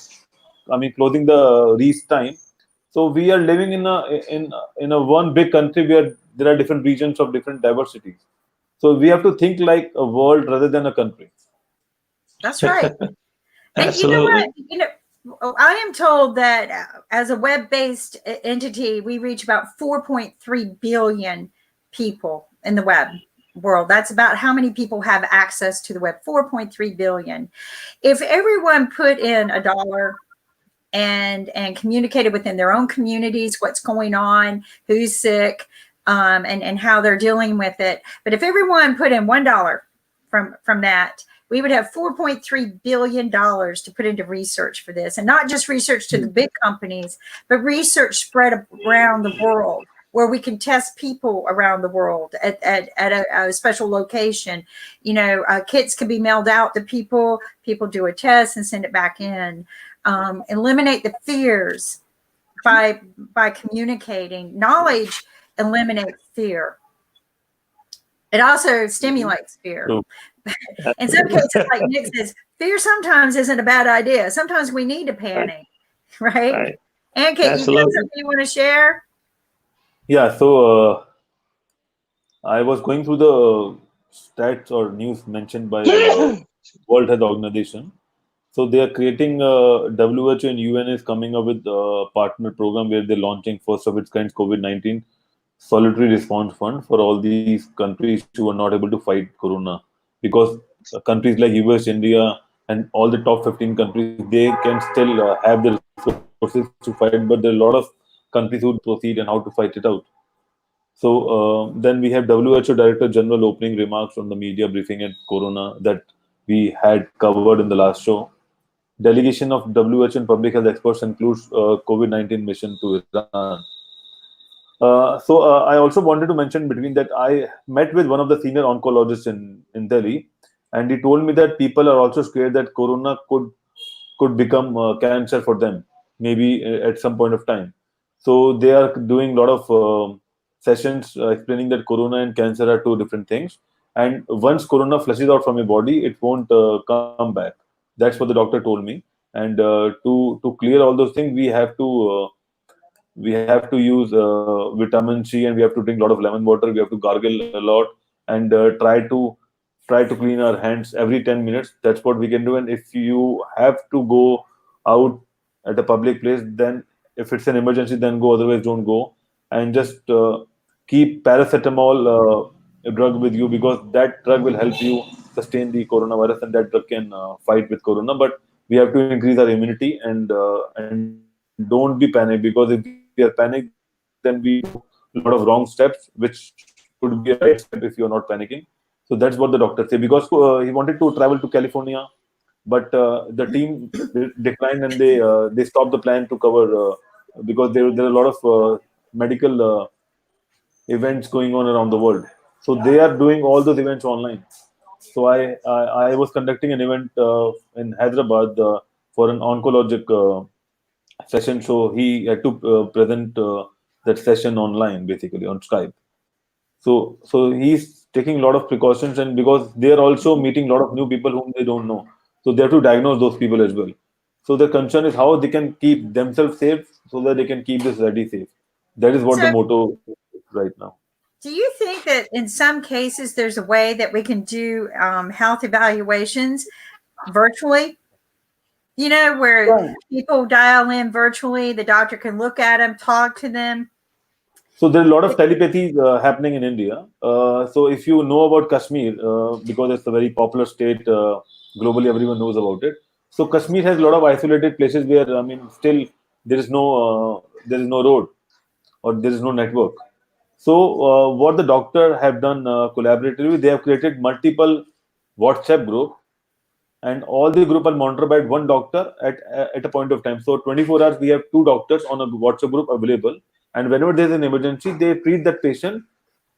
closing the reach time. So we are living in a one big country where there are different regions of different diversities. So we have to think like a world rather than a country. That's right. And you know Absolutely. what? I am told that as a web-based entity, we reach about 4.3 billion people in the web world. That's about how many people have access to the web, 4.3 billion. If everyone put in $1 and communicated within their own communities what's going on, who's sick, and how they're dealing with it. But if everyone put in $1 from that, we would have $4.3 billion to put into research for this, and not just research to the big companies, but research spread around the world where we can test people around the world at a special location. Kits could be mailed out to people do a test and send it back in. Eliminate the fears by communicating. Knowledge eliminates fear. It also stimulates fear. True. In some cases, like Nick says, fear sometimes isn't a bad idea. Sometimes we need to panic, right? Right. And Kate, you got Absolutely. something you want to share? Yeah. So I was going through the stats or news mentioned by World Health Organization. So they are creating WHO and UN is coming up with a partner program where they're launching first of its kind COVID-19 solitary response fund for all these countries who are not able to fight corona, because countries like US, India, and all the top 15 countries, they can still have the resources to fight, but there are a lot of countries who proceed and how to fight it out. So then we have WHO Director General opening remarks on the media briefing at Corona that we had covered in the last show. Delegation of WHO and public health experts includes COVID-19 mission to Iran. So I also wanted to mention between that I met with one of the senior oncologists in Delhi, and he told me that people are also scared that corona could become cancer for them, maybe at some point of time. So they are doing a lot of sessions explaining that corona and cancer are two different things. And once corona flushes out from your body, it won't come back. That's what the doctor told me. And to clear all those things, we have to use vitamin C, and we have to drink a lot of lemon water. We have to gargle a lot, and try to clean our hands every 10 minutes. That's what we can do. And if you have to go out at a public place, then if it's an emergency, then go. Otherwise, don't go. And just keep paracetamol drug with you, because that drug will help you sustain the coronavirus, and that drug can fight with corona. But we have to increase our immunity, and don't be panicked, because if we are panicked, then we do a lot of wrong steps, which could be a right step if you are not panicking. So that's what the doctor said, because he wanted to travel to California, but the team declined, and they stopped the plan to cover because there are a lot of medical events going on around the world. So they are doing all those events online. So I was conducting an event in Hyderabad for an oncologic session. So he had to present that session online, basically on Skype. So he's taking a lot of precautions, and because they are also meeting a lot of new people whom they don't know, so they have to diagnose those people as well. So the concern is how they can keep themselves safe so that they can keep the society safe. That is what the So, motto is right now. do you think that in some cases there's a way that we can do health evaluations virtually? Where Yeah. people dial in virtually, the doctor can look at them, talk to them. So there are a lot of telepathy happening in India. So if you know about Kashmir, because it's a very popular state, globally everyone knows about it. So Kashmir has a lot of isolated places where still there is no road, or there is no network. So what the doctor have done collaboratively, they have created multiple WhatsApp group, and all the group are monitored by one doctor at a point of time. So 24 hours we have two doctors on a WhatsApp group available, and whenever there's an emergency, they treat that patient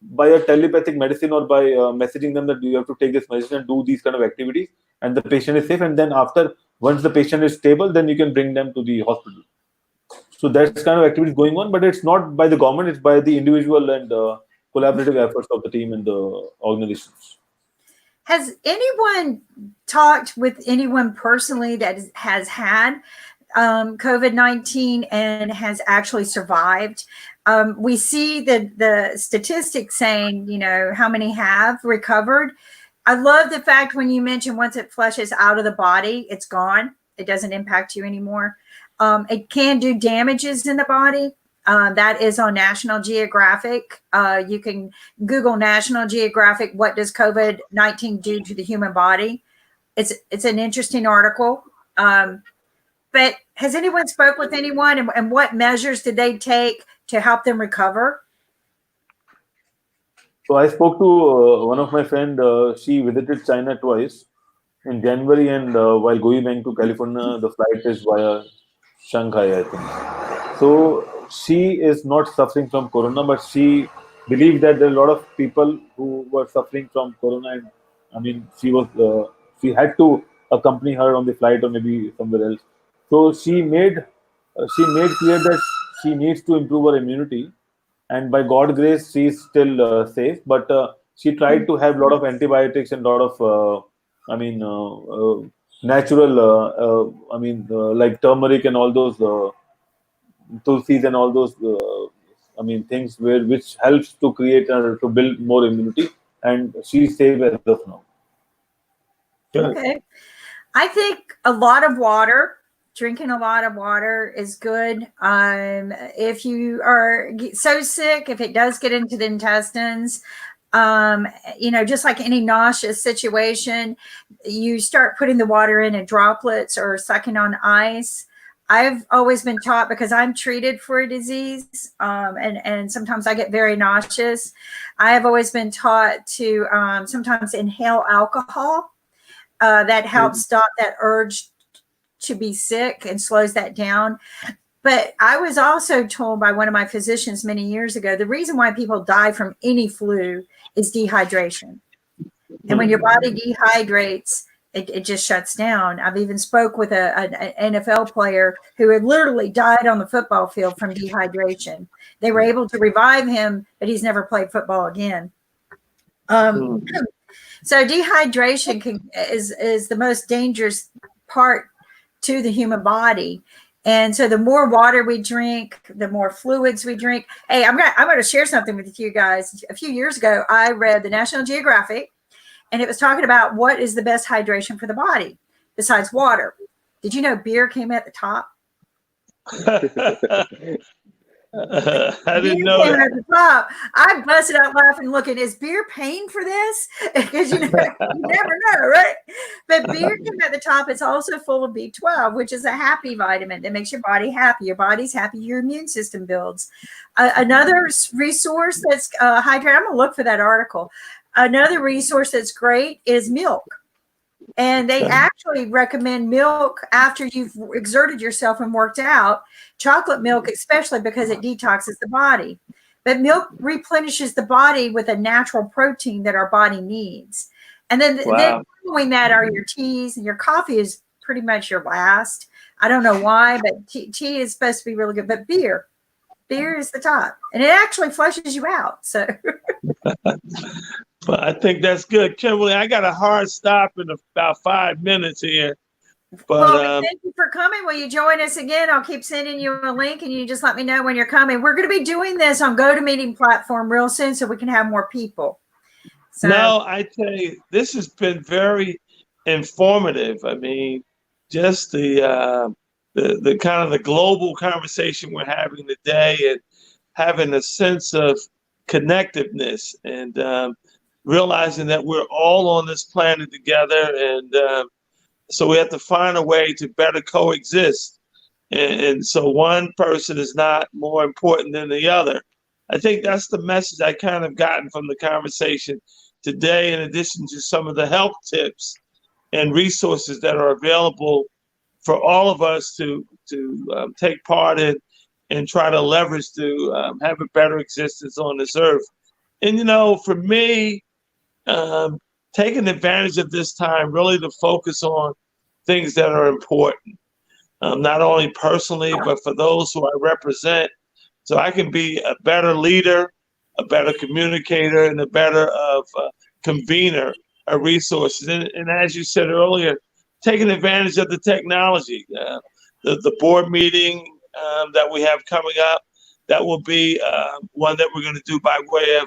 by a telepathic medicine, or by messaging them that you have to take this medicine and do these kind of activities, and the patient is safe. And then after, once the patient is stable, then you can bring them to the hospital. So that's kind of activities going on, but it's not by the government; it's by the individual and collaborative efforts of the team and the organizations. Has anyone talked with anyone personally that has had COVID-19 and has actually survived? We see the statistics saying, how many have recovered. I love the fact when you mentioned once it flushes out of the body, it's gone. It doesn't impact you anymore. It can do damages in the body. That is on National Geographic. You can Google National Geographic, what does COVID-19 do to the human body? It's an interesting article. But has anyone spoke with anyone, and what measures did they take to help them recover? So I spoke to one of my friend. She visited China twice in January, and while going back to California, the flight is via Shanghai, I think. So she is not suffering from corona, but she believes that there are a lot of people who were suffering from corona, and I mean, she had to accompany her on the flight or maybe somewhere else. So she made clear that she needs to improve her immunity, and by God grace, she's still safe. But she tried to have a lot of antibiotics and a lot of, natural, like turmeric and all those tulsis and all those, things which helps to create to build more immunity. And she's safe as of now. Okay. I think a lot of water. Drinking a lot of water is good. If you are so sick, if it does get into the intestines, just like any nauseous situation, you start putting the water in droplets or sucking on ice. I've always been taught, because I'm treated for a disease, and sometimes I get very nauseous. I have always been taught to sometimes inhale alcohol. That helps stop that urge to be sick and slows that down. But I was also told by one of my physicians many years ago, the reason why people die from any flu is dehydration. And when your body dehydrates, it just shuts down. I've even spoke with an NFL player who had literally died on the football field from dehydration. They were able to revive him, but he's never played football again. So dehydration is the most dangerous part to the human body. And so the more water we drink, the more fluids we drink. Hey, I'm going to share something with you guys. A few years ago, I read the National Geographic, and it was talking about what is the best hydration for the body besides water. Did you know beer came at the top? I didn't know that. At the top. I busted out laughing, looking, is beer paying for this? Because you never know, right? But beer came at the top. It's also full of B12, which is a happy vitamin that makes your body happy. Your body's happy, your immune system builds. Another resource that's hydrated, I'm going to look for that article. Another resource that's great is milk. And they actually recommend milk after you've exerted yourself and worked out, chocolate milk, especially because it detoxes the body. But milk replenishes the body with a natural protein that our body needs. And then following that are your teas, and your coffee is pretty much your last. I don't know why, but tea is supposed to be really good. But beer is the top, and it actually flushes you out. So. Well, I think that's good. Kimberly, I got a hard stop in about 5 minutes here. But thank you for coming. Will you join us again? I'll keep sending you a link, and you just let me know when you're coming. We're going to be doing this on GoToMeeting platform real soon, so we can have more people. So. No, I tell you, this has been very informative. I mean, just the kind of the global conversation we're having today, and having a sense of connectiveness, and realizing that we're all on this planet together, and so we have to find a way to better coexist. And so one person is not more important than the other. I think that's the message I kind of gotten from the conversation today, in addition to some of the health tips and resources that are available for all of us to take part in and try to leverage to have a better existence on this earth. And, for me, taking advantage of this time really to focus on things that are important, not only personally, but for those who I represent, so I can be a better leader, a better communicator, and a better convener resources. And as you said earlier, taking advantage of the technology, the board meeting that we have coming up, that will be one that we're going to do by way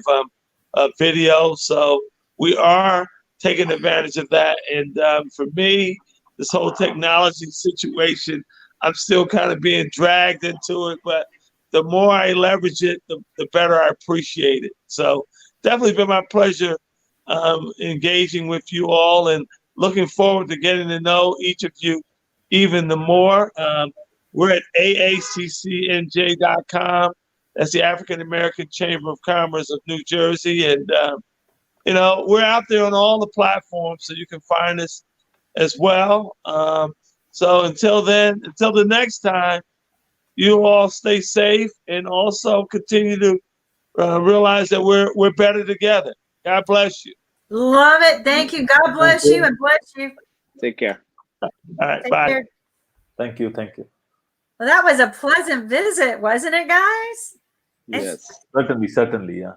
of video. So we are taking advantage of that. And for me, this whole technology situation, I'm still kind of being dragged into it, but the more I leverage it, the better I appreciate it. So definitely been my pleasure engaging with you all, and looking forward to getting to know each of you even the more. We're at aaccnj.com. That's the African American Chamber of Commerce of New Jersey. And, we're out there on all the platforms, so you can find us as well. So until the next time, you all stay safe, and also continue to realize that we're better together. God bless you. Love it. Thank you. God bless you and bless you. Take care. All right, Take bye. care. Thank you. Well, that was a pleasant visit, wasn't it, guys? Yes. Certainly, yeah.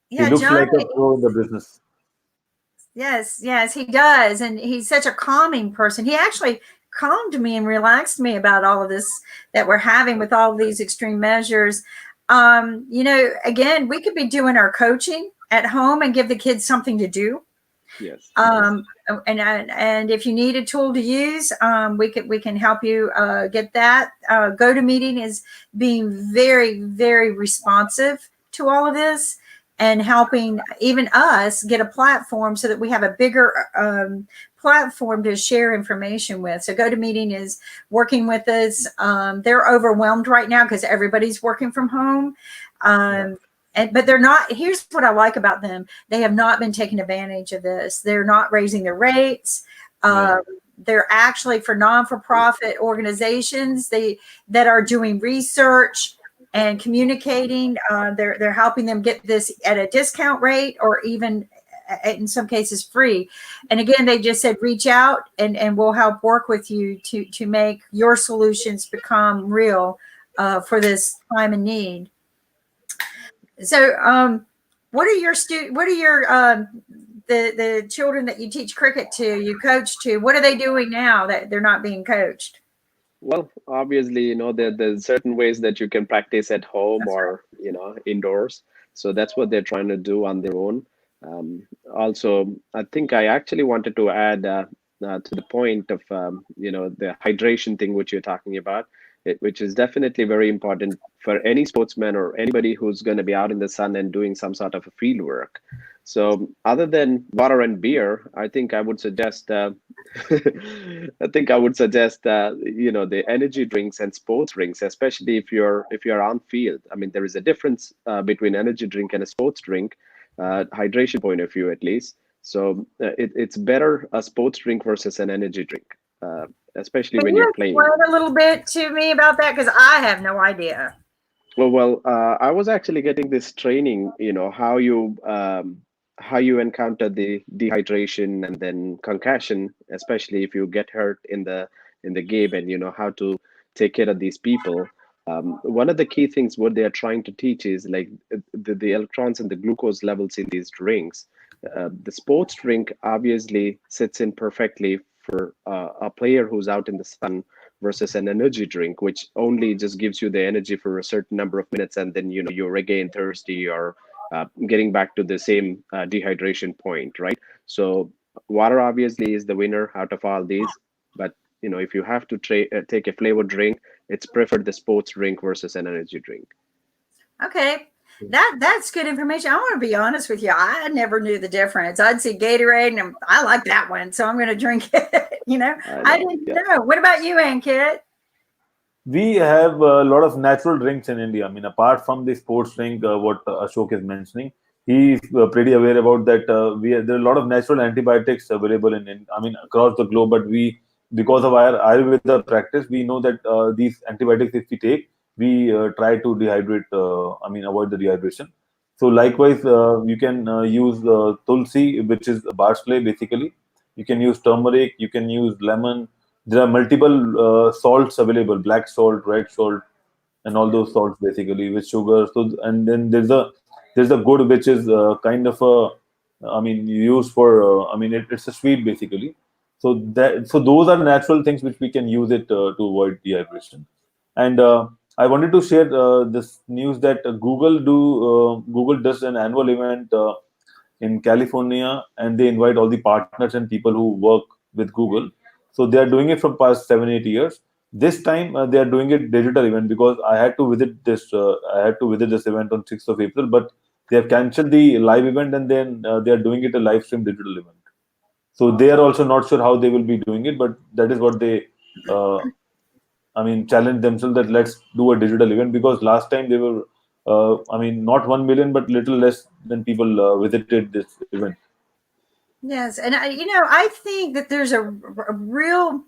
Yeah, He looks John. like a pro in the business. Yes, he does. And he's such a calming person. He actually calmed me and relaxed me about all of this that we're having with all of these extreme measures. Again, we could be doing our coaching at home and give the kids something to do. Yes. And if you need a tool to use, we can help you get that. GoToMeeting is being very, very responsive to all of this, and helping even us get a platform so that we have a bigger platform to share information with. So GoToMeeting is working with us. They're overwhelmed right now because everybody's working from home. But they're not. Here's what I like about them. They have not been taking advantage of this. They're not raising their rates. They're actually for non-for-profit organizations that are doing research and communicating. They're helping them get this at a discount rate, or even in some cases free. And again, they just said, reach out and we'll help work with you to make your solutions become real for this time of need. So, what are your the children that you teach cricket to, you coach to? What are they doing now that they're not being coached? Well, obviously, there's certain ways that you can practice at home or indoors. So that's what they're trying to do on their own. Also, I think I actually wanted to add to the point of the hydration thing which you're talking about, which is definitely very important for any sportsman or anybody who's going to be out in the sun and doing some sort of a field work. So other than water and beer, I think I would suggest the energy drinks and sports drinks, especially if you're on field. I mean, there is a difference between energy drink and a sports drink, hydration point of view at least. So it's better a sports drink versus an energy drink, especially when you're playing. Can you explain a little bit to me about that, because I have no idea. Well, I was actually getting this training, how you encounter the dehydration and then concussion, especially if you get hurt in the game, and how to take care of these people. One of the key things what they are trying to teach is like the electrons and the glucose levels in these drinks. The sports drink obviously sits in perfectly for a player who's out in the sun, versus an energy drink, which only just gives you the energy for a certain number of minutes, and then you're again thirsty, or getting back to the same dehydration point, right? So water obviously is the winner out of all these, but if you have to take a flavored drink, it's preferred the sports drink versus an energy drink. Okay, that's good information. I want to be honest with you. I never knew the difference. I'd see Gatorade and I like that one, so I'm going to drink it. I didn't know. What about you, Ankit? We have a lot of natural drinks in India. I mean, apart from the sports drink, what Ashok is mentioning, he's pretty aware about that. There are a lot of natural antibiotics available across the globe. But because of our Ayurveda practice, we know that these antibiotics, if we take, we try to dehydrate. Avoid the dehydration. So likewise, you can use tulsi, which is bar's clay basically. You can use turmeric. You can use lemon. There are multiple salts available: black salt, red salt, and all those salts basically with sugar. So, and then there's a good, which is kind of I mean, used for. I mean, it's a sweet basically. So those are natural things which we can use it to avoid dehydration. And I wanted to share this news that Google does an annual event in California, and they invite all the partners and people who work with Google. So they are doing it from past 7-8 years. This time they are doing it digital event because I had to visit this. I had to visit this event on 6th of April, but they have cancelled the live event, and then they are doing it a live stream digital event. So they are also not sure how they will be doing it, but that is what they. I mean, challenge themselves that let's do a digital event, because last time they were, I mean, not 1 million, but little less than people visited this event. Yes, and I think that there's a real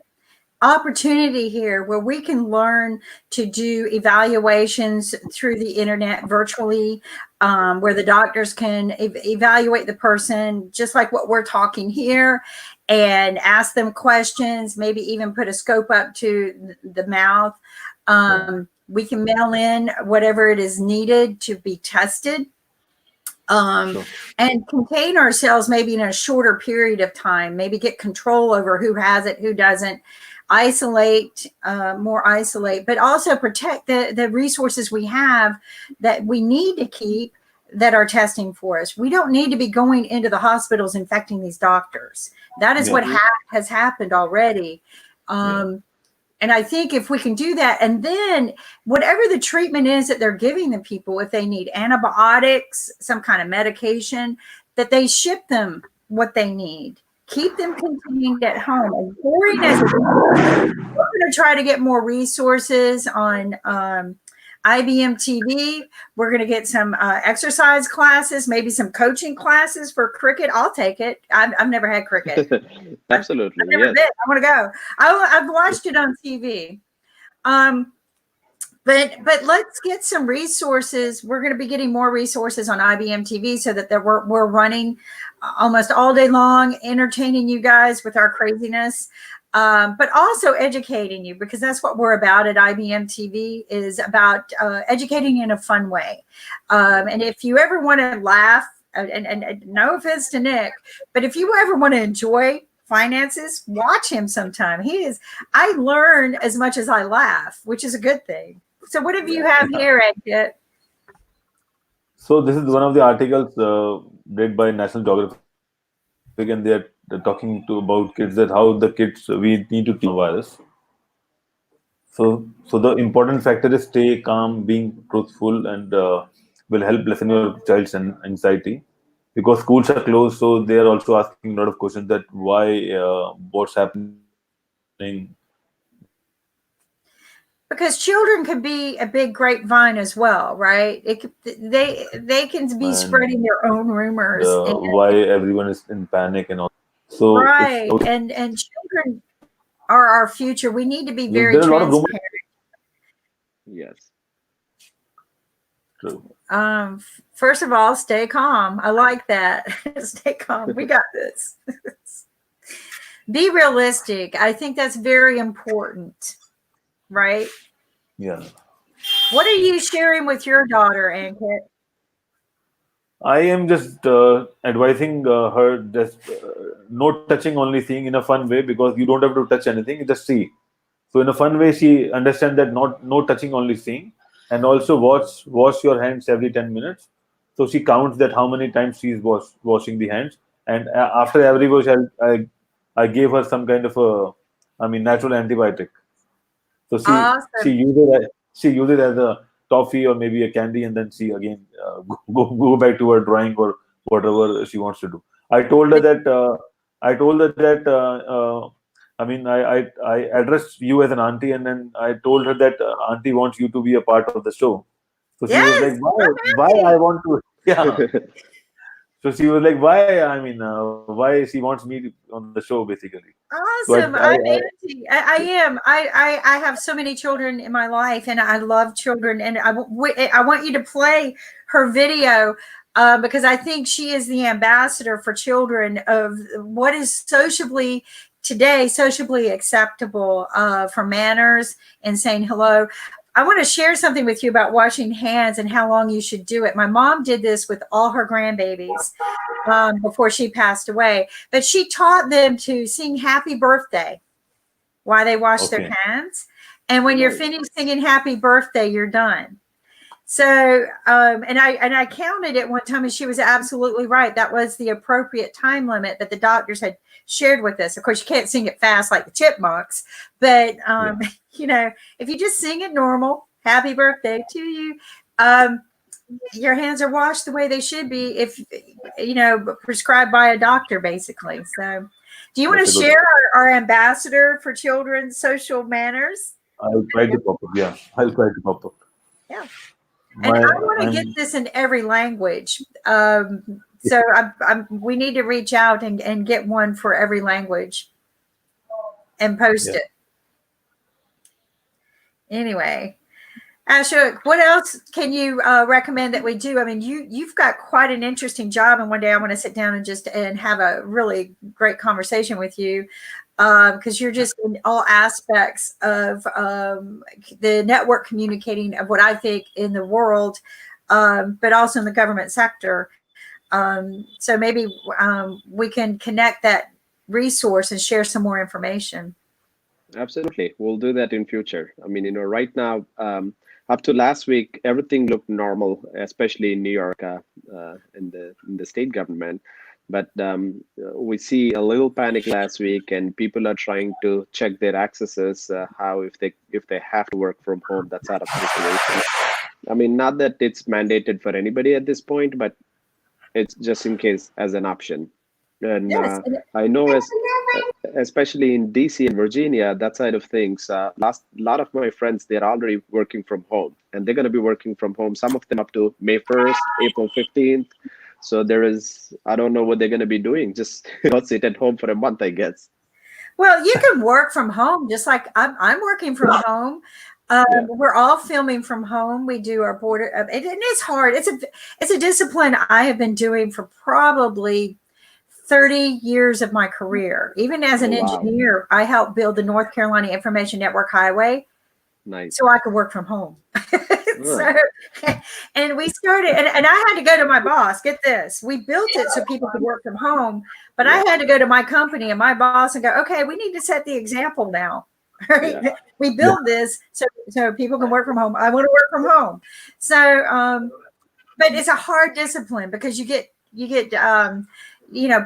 opportunity here where we can learn to do evaluations through the internet virtually, where the doctors can evaluate the person just like what we're talking here, and ask them questions, maybe even put a scope up to the mouth. We can mail in whatever it is needed to be tested, Sure. and contain ourselves maybe in a shorter period of time, maybe get control over who has it, who doesn't, more isolate, but also protect the resources we have that we need to keep, that are testing for us. We don't need to be going into the hospitals infecting these doctors. That is what has happened already. And I think if we can do that, and then whatever the treatment is that they're giving the people, if they need antibiotics, some kind of medication, that they ship them what they need. Keep them contained at home. And boring as it is, we're going to try to get more resources on IBM TV. We're going to get some exercise classes, maybe some coaching classes for cricket. I'll take it. I've never had cricket. Absolutely. I've never been. I want to go. I've watched it on TV. But let's get some resources. We're going to be getting more resources on IBM TV so that we're running almost all day long, entertaining you guys with our craziness, but also educating you, because that's what we're about at IBM TV, is about educating in a fun way. And if you ever want to laugh, and no offense to Nick, but if you ever want to enjoy finances, watch him sometime. I learn as much as I laugh, which is a good thing. So what do you have here, Ed? So this is one of the articles read by National Geographic, and they're talking about kids, that how the kids we need to teach virus. So the important factor is stay calm, being truthful, and will help lessen your child's anxiety, because schools are closed. So they are also asking a lot of questions, that why, what's happening. Because children can be a big grapevine as well, right? They can be spreading their own rumors. Why everyone is in panic and all. So right, and children are our future. We need to be very there are a lot of transparent. Yes. True. First of all, stay calm. I like that. Stay calm. We got this. Be realistic. I think that's very important. Right? Yeah. What are you sharing with your daughter, Ankit? I am just advising her just no touching, only seeing in a fun way, because you don't have to touch anything, you just see. So in a fun way, she understands that no touching, only seeing, and also wash your hands every 10 minutes. So she counts that how many times she is washing the hands, and after every wash, I gave her some kind of natural antibiotic. So she used it as a toffee or maybe a candy, and then she again go back to her drawing or whatever she wants to do. I told her that I addressed you as an auntie, and then I told her that auntie wants you to be a part of the show. So she was like, why I want to? Yeah. So she was like, why? I mean, why she wants me on the show, basically. Awesome. So I'm Auntie. I am. I have so many children in my life, and I love children. And I want you to play her video because I think she is the ambassador for children of what is sociably acceptable for manners and saying hello. I want to share something with you about washing hands and how long you should do it. My mom did this with all her grandbabies before she passed away, but she taught them to sing happy birthday while they wash their hands. And when you're finished singing happy birthday, you're done. So, and I counted it one time and she was absolutely right. That was the appropriate time limit that the doctors had shared with us. Of course, you can't sing it fast like the chipmunks, but, you know, if you just sing it normal, happy birthday to you, your hands are washed the way they should be if, you know, prescribed by a doctor, basically. So do you want to share our ambassador for children's social manners? I'll try to pop up. Yeah, I'll try to pop up. Yeah. And I want to get this in every language. So we need to reach out and get one for every language and post it. Anyway, Ashok, what else can you recommend that we do? I mean, you've got quite an interesting job, and one day I want to sit down and have a really great conversation with you. Because you're just in all aspects of the network communicating of what I think in the world, but also in the government sector. So maybe we can connect that resource and share some more information. Absolutely. We'll do that in future. I mean, you know, right now, up to last week, everything looked normal, especially in New York, in the state government. But we see a little panic last week, and people are trying to check their accesses, how if they have to work from home, that sort of situation. I mean, not that it's mandated for anybody at this point, but it's just in case as an option. And I know, especially in DC and Virginia, that side of things, a lot of my friends, they're already working from home, and they're going to be working from home, some of them up to May 1st, April 15th. So I don't know what they're going to be doing. Just sit at home for a month, I guess. Well, you can work from home, just like I'm working from home. We're all filming from home. We do our border, and it's hard. It's a discipline I have been doing for probably 30 years of my career. Even as an engineer, I helped build the North Carolina Information Network Highway. Nice. So I could work from home. And we started, and I had to go to my boss. Get this, we built it so people could work from home, but I had to go to my company and my boss and go, okay, we need to set the example now. Right? We build this so people can work from home. I want to work from home. So, but it's a hard discipline because you get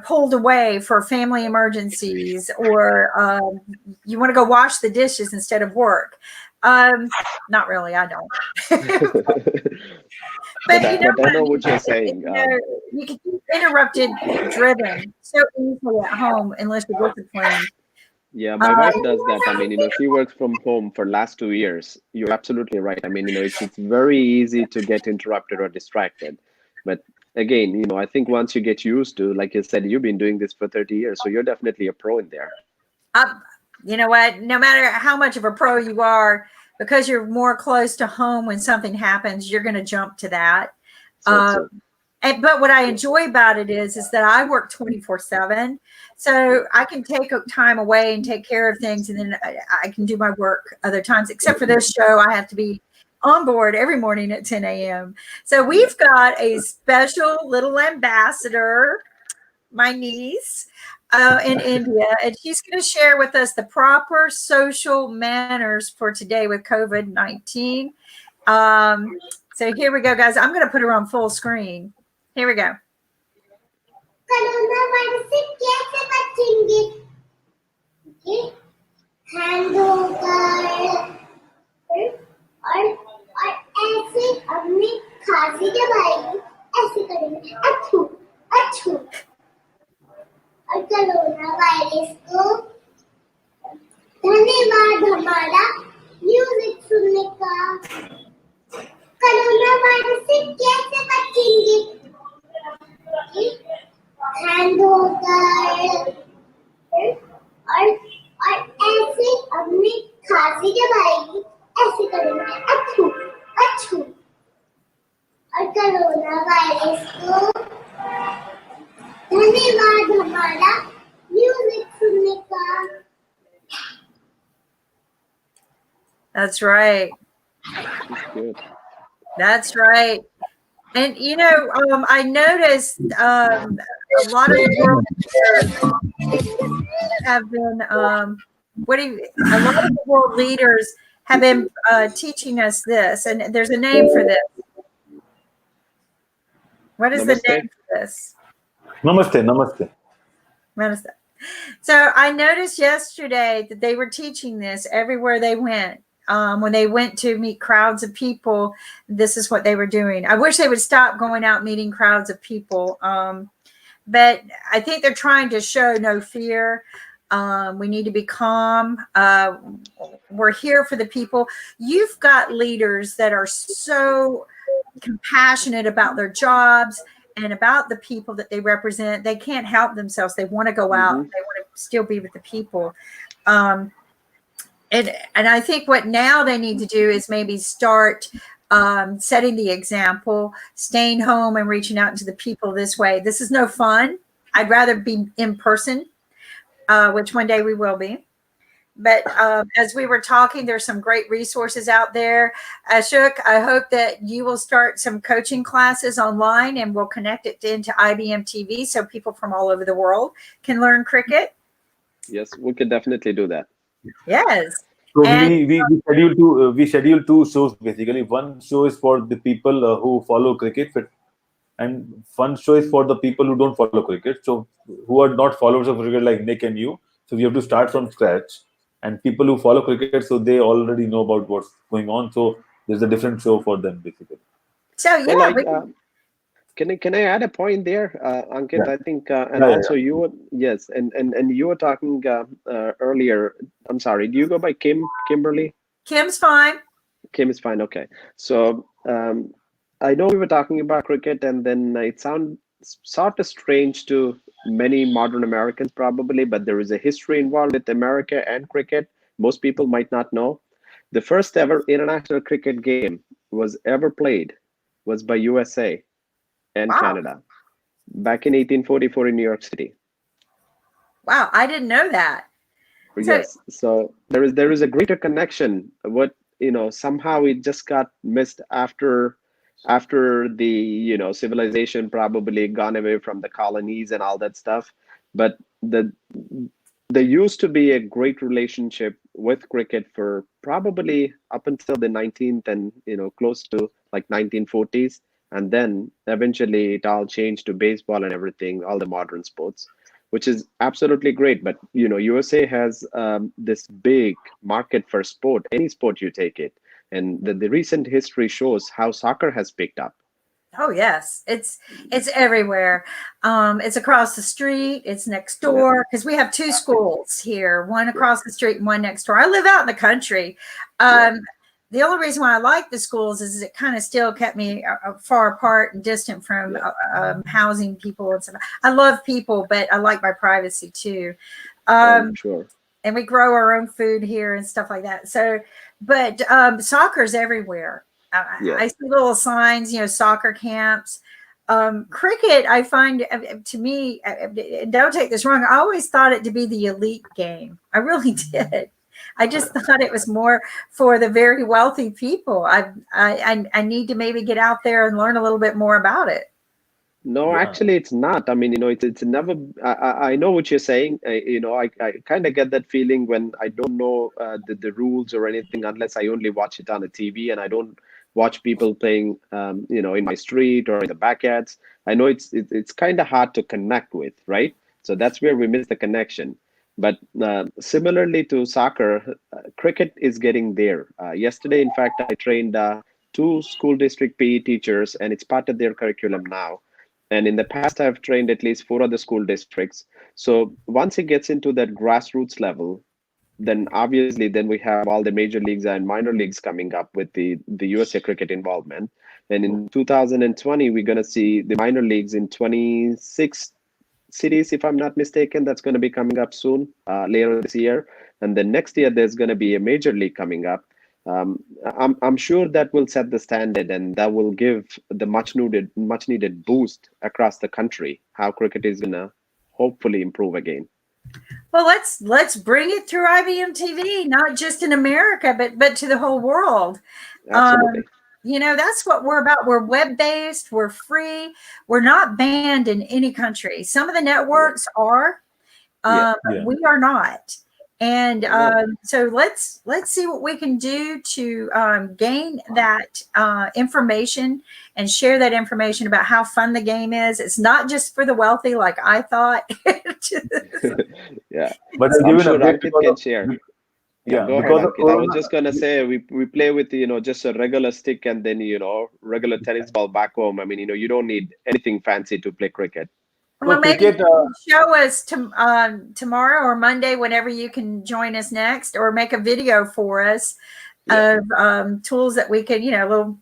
pulled away for family emergencies, or you want to go wash the dishes instead of work. Not really, I don't. But I know what you're saying. You can be interrupted, driven so easily at home unless you're disciplined. Yeah, my wife does that. I mean, she works from home for last 2 years. You're absolutely right. I mean, it's very easy to get interrupted or distracted. But again, I think once you get used to, like you said, you've been doing this for 30 years, so you're definitely a pro in there. You know what? No matter how much of a pro you are, because you're more close to home when something happens, you're going to jump to that. But what I enjoy about it is that I work 24/7, so I can take time away and take care of things, and then I can do my work other times. Except for this show, I have to be on board every morning at 10 a.m. So we've got a special little ambassador, my niece, in India, and she's going to share with us the proper social manners for today with COVID-19. So here we go, guys. I'm going to put her on full screen. Here we go. ऐसे अपनी खांसी के बारे में ऐसे करेंगे अच्छू अच्छू और कोरोना वायरस को धन्यवाद हमारा म्यूजिक सुनने का कोरोना वायरस से कैसे बचेंगे हैंड धोकर और ऐसे अपनी खांसी के बारे में ऐसे करेंगे अच्छू अच्छू और कोरोना वायरस को धन्यवाद हमारा म्यूजिक सुनने का. That's right. That's good. That's right. And I noticed a lot of the world leaders have been a lot of the world leaders have been teaching us this, and there's a name for this. What is the Namaste. name for this? Namaste, namaste. What is that? So I noticed yesterday that they were teaching this everywhere they went. When they went to meet crowds of people, this is what they were doing. I wish they would stop going out meeting crowds of people. But I think they're trying to show no fear. We need to be calm. We're here for the people. You've got leaders that are so compassionate about their jobs and about the people that they represent. They can't help themselves. They want to go out. Mhm. They want to still be with the people. And I think what now they need to do is maybe start setting the example, staying home and reaching out to the people this way. This is no fun. I'd rather be in person, which one day we will be. But as we were talking, there's some great resources out there. Ashok, I hope that you will start some coaching classes online, and we'll connect it into IBM TV so people from all over the world can learn cricket. Yes, we could definitely do that. Yes. So And- we schedule two shows basically. One show is for the people who follow cricket, and one show is for the people who don't follow cricket. So who are not followers of cricket like Nick and you. So we have to start from scratch. And people who follow cricket, so they already know about what's going on. So there's a different show for them basically. So yeah, So like, we can I add a point there, Ankit? Yeah. I think, and Yeah, also you were, yes, and you were talking earlier. I'm sorry. Do you go by Kimberly? Kim's fine. Kim is fine. Okay. So I know we were talking about cricket, and then it sounds sort of strange to many modern Americans probably, but there is a history involved with America and cricket. Most people might not know. The first ever international cricket game was ever played was by USA and Wow. Canada back in 1844 in New York City. Wow, I didn't know that. So- Yes, so there is a greater connection. What somehow it just got missed after the civilization probably gone away from the colonies and all that stuff. But there used to be a great relationship with cricket for probably up until the 19th and close to like 1940s, and then eventually it all changed to baseball and everything, all the modern sports, which is absolutely great. But USA has this big market for sport, any sport you take it, and the recent history shows how soccer has picked up. Oh yes, it's everywhere. It's across the street. It's next door because we have two schools here, one across the street and one next door. I live out in the country. The only reason why I like the schools is it kind of still kept me far apart and distant from housing people and stuff. I love people, but I like my privacy too. Sure. And we grow our own food here and stuff like that. So, but soccer's everywhere. Yeah. I see little signs, soccer camps. Cricket, I find, to me, don't take this wrong, I always thought it to be the elite game. I really did. I just thought it was more for the very wealthy people. I need to maybe get out there and learn a little bit more about it. No, Yeah. actually, it's not. I mean, it's never. I know what you're saying. I kind of get that feeling when I don't know the rules or anything, unless I only watch it on the TV and I don't watch people playing, in my street or in the backyards. I know it's kind of hard to connect with, right? So that's where we miss the connection. But similarly to soccer, cricket is getting there. Yesterday, in fact, I trained 2 school district PE teachers, and it's part of their curriculum now. And in the past, I've trained at least 4 other school districts. So once it gets into that grassroots level, then obviously then we have all the major leagues and minor leagues coming up with the USA cricket involvement. And in 2020, we're going to see the minor leagues in 26 cities, if I'm not mistaken. That's going to be coming up soon, later this year. And then next year, there's going to be a major league coming up. I'm sure that will set the standard, and that will give the much needed boost across the country, how cricket is going to hopefully improve again. Well, let's bring it through IBM TV, not just in America, but to the whole world. Absolutely. That's what we're about. We're web-based, we're free, we're not banned in any country. Some of the networks are, Yeah. we are not. And Yeah. so let's see what we can do to gain that information and share that information about how fun the game is. It's not just for the wealthy, like I thought. Yeah. But I'll I'm give an sure update Ankit can share. Yeah, yeah, go ahead, because of Ankit. I was Corona. just gonna say we play with just a regular stick and then regular tennis ball back home. I mean, you don't need anything fancy to play cricket. Well, No, maybe you cricket. can show us tomorrow or Monday, whenever you can join us next, or make a video for us Yeah. of tools that we could, little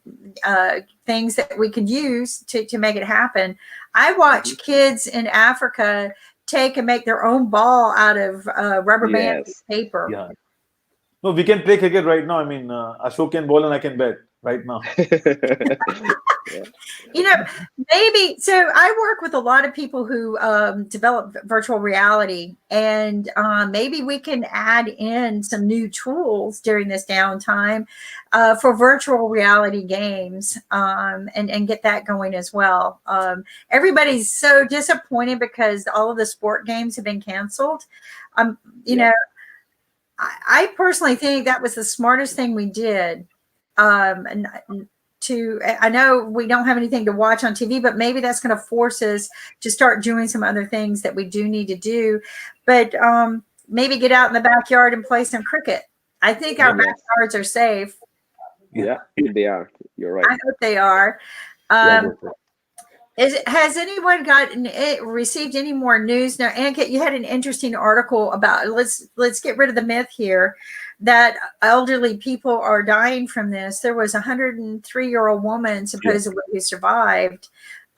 things that we could use to make it happen. I watch kids in Africa take and make their own ball out of rubber band Yes. paper. Yeah. No, we can play cricket right now. I mean, Ashok can bowl and I can bat right now. Yeah. Maybe. So I work with a lot of people who develop virtual reality, and maybe we can add in some new tools during this downtime for virtual reality games, and get that going as well. Everybody's so disappointed because all of the sport games have been canceled. Yeah. I personally think that was the smartest thing we did. And I know we don't have anything to watch on TV, but maybe that's going to force us to start doing some other things that we do need to do. But maybe get out in the backyard and play some cricket. I think our Yes. backyards are safe. Yeah, they are. You're I right. hope they are. Yeah, go for it. Has anyone received any more news now? Ankit, you had an interesting article about, let's get rid of the myth here that elderly people are dying from this. There was a 103-year-old woman supposedly who survived.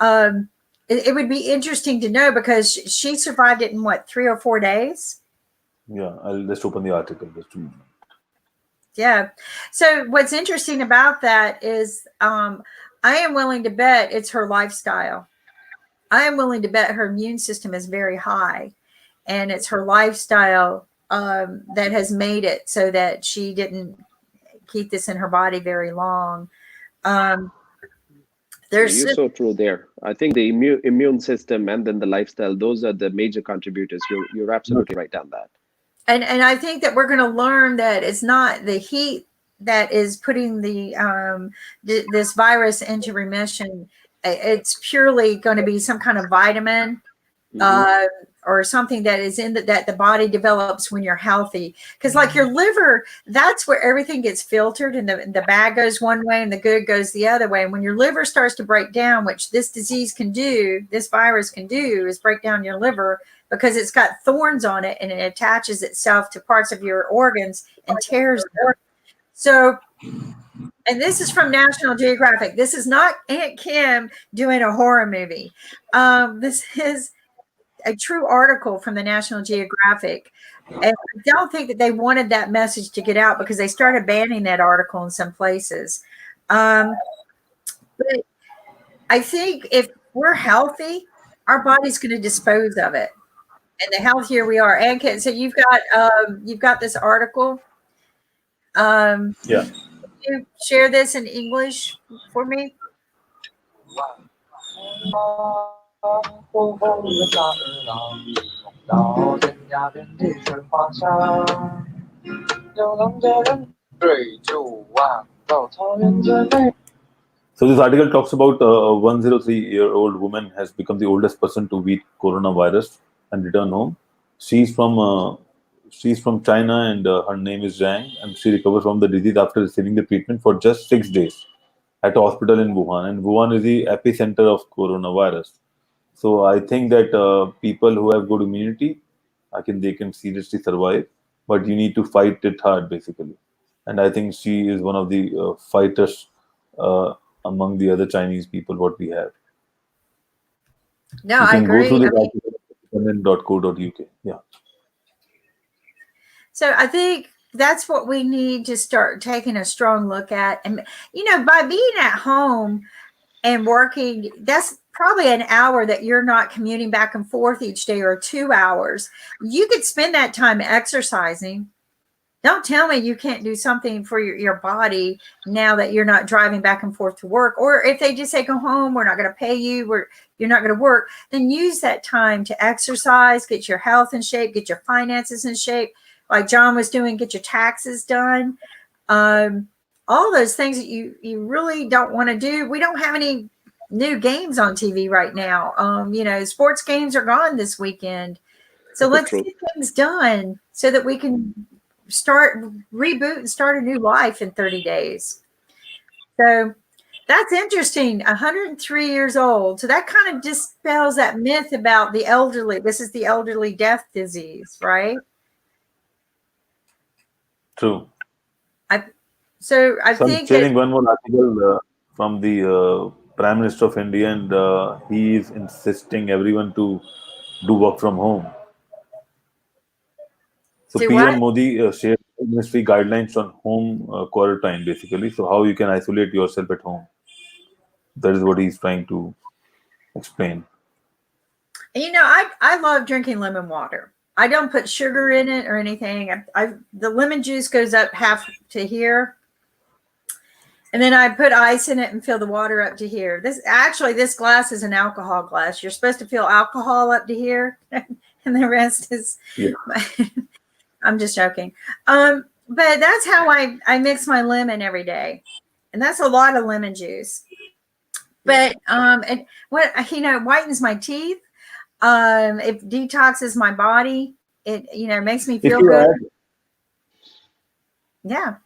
It would be interesting to know because she survived it in what, 3 or 4 days? Yeah, I'll just open the article. Just a moment. Yeah. So what's interesting about that is I am willing to bet it's her lifestyle. I am willing to bet her immune system is very high, and it's her lifestyle that has made it so that she didn't keep this in her body very long. You're so true there. I think the immune system and then the lifestyle, those are the major contributors. You're absolutely right on that. And I think that we're going to learn that it's not the heat that is putting this virus into remission. It's purely going to be some kind of vitamin or something that is that the body develops when you're healthy. Because like your liver, that's where everything gets filtered, and the bad goes one way and the good goes the other way. And when your liver starts to break down, which this disease can do, this virus can do, is break down your liver because it's got thorns on it and it attaches itself to parts of your organs and tears them. So, and this is from National Geographic. This is not Aunt Kim doing a horror movie. This is a true article from the National Geographic. And I don't think that they wanted that message to get out because they started banning that article in some places. But I think if we're healthy, our body's going to dispose of it. And the healthier we are. And so you've got this article. Yeah. Can you share this in English for me? So this article talks about a 103-year-old woman has become the oldest person to beat coronavirus and return home. She's from China, and her name is Zhang, and she recovered from the disease after receiving the treatment for just 6 days at a hospital in Wuhan. And Wuhan is the epicenter of coronavirus. So I think that people who have good immunity, they can seriously survive, but you need to fight it hard, basically. And I think she is one of the fighters among the other Chinese people what we have. No, You I can go through agree. this article .co.uk. Yeah. So I think that's what we need to start taking a strong look at. And, by being at home, and working, that's probably an hour that you're not commuting back and forth each day, or 2 hours. You could spend that time exercising. Don't tell me you can't do something for your body now that you're not driving back and forth to work. Or if they just say, go home, we're not going to pay you, you're not going to work, then use that time to exercise, get your health in shape, get your finances in shape, like John was doing, get your taxes done. All those things that you really don't want to do. We don't have any new games on TV right now. Sports games are gone this weekend. So let's get things done so that we can reboot and start a new life in 30 days. So that's interesting. 103 years old. So that kind of dispels that myth about the elderly. This is the elderly death disease, right? True. I'm think sharing one more article from the Prime Minister of India, and he is insisting everyone to do work from home. So PM Modi shared ministry guidelines on home quarantine, basically. So how you can isolate yourself at home. That is what he's trying to explain. I love drinking lemon water. I don't put sugar in it or anything. The lemon juice goes up half to here. And then I put ice in it and fill the water up to here. This glass is an alcohol glass. You're supposed to fill alcohol up to here, and the rest is. Yeah. I'm just joking. But that's how I mix my lemon every day, and that's a lot of lemon juice. But and what whitens my teeth. It detoxes my body. It makes me feel good. Yeah.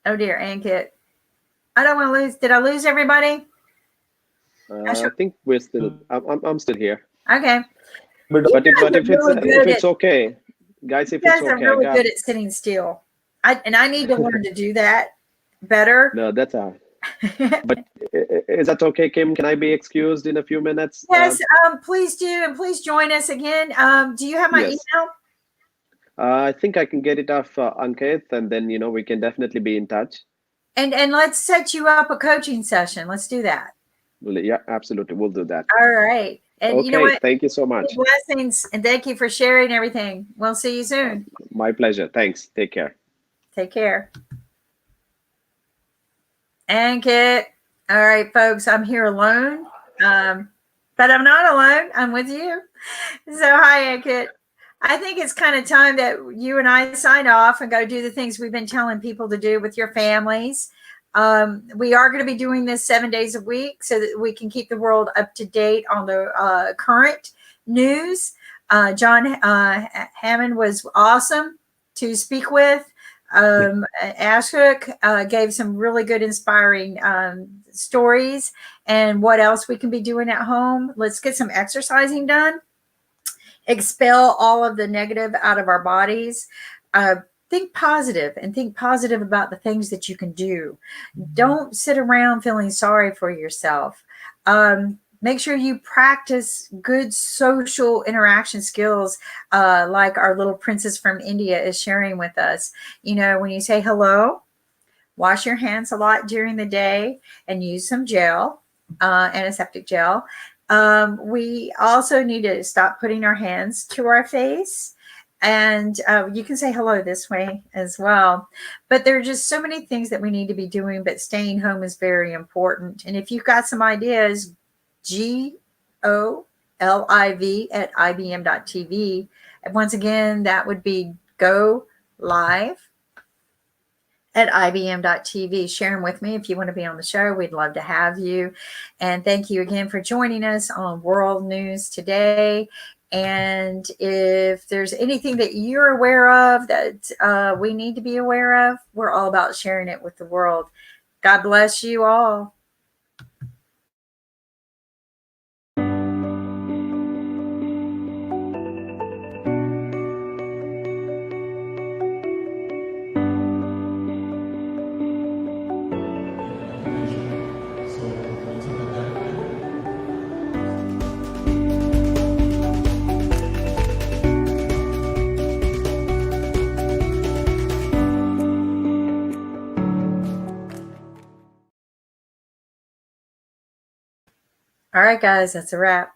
Oh dear, Ankit. I don't want to lose. Did I lose everybody? I think we're still. I'm still here. Okay. But if it's okay, guys, if it's okay, you guys are really good at sitting still. I need to learn to do that better. No, that's all. But is that okay, Kim? Can I be excused in a few minutes? Yes, please do, and please join us again. Do you have my email? I think I can get it off Ankit, and then we can definitely be in touch. And let's set you up a coaching session. Let's do that. Yeah, absolutely, we'll do that. All right. And okay, you know what? Thank you so much. Blessings, and thank you for sharing everything. We'll see you soon. My pleasure. Thanks. Take care. Take care. Ankit. All right, folks, I'm here alone, but I'm not alone. I'm with you. So hi, Ankit. I think it's kind of time that you and I sign off and go do the things we've been telling people to do with your families. We are going to be doing this 7 days a week so that we can keep the world up to date on the current news. John Hammond was awesome to speak with. Ashok gave some really good, inspiring stories and what else we can be doing at home. Let's get some exercising done. Expel all of the negative out of our bodies. Think positive and think positive about the things that you can do. Don't sit around feeling sorry for yourself. Make sure you practice good social interaction skills, like our little princess from India is sharing with us. When you say hello, wash your hands a lot during the day and use some gel, antiseptic gel. We also need to stop putting our hands to our face. And you can say hello this way as well. But there are just so many things that we need to be doing, but staying home is very important. And if you've got some ideas, GOLIV@IBM.TV. And once again, that would be go live at IBM.TV. Share them with me if you want to be on the show. We'd love to have you. And thank you again for joining us on World News Today. And if there's anything that you're aware of that we need to be aware of, we're all about sharing it with the world. God bless you all. All right, guys, that's a wrap.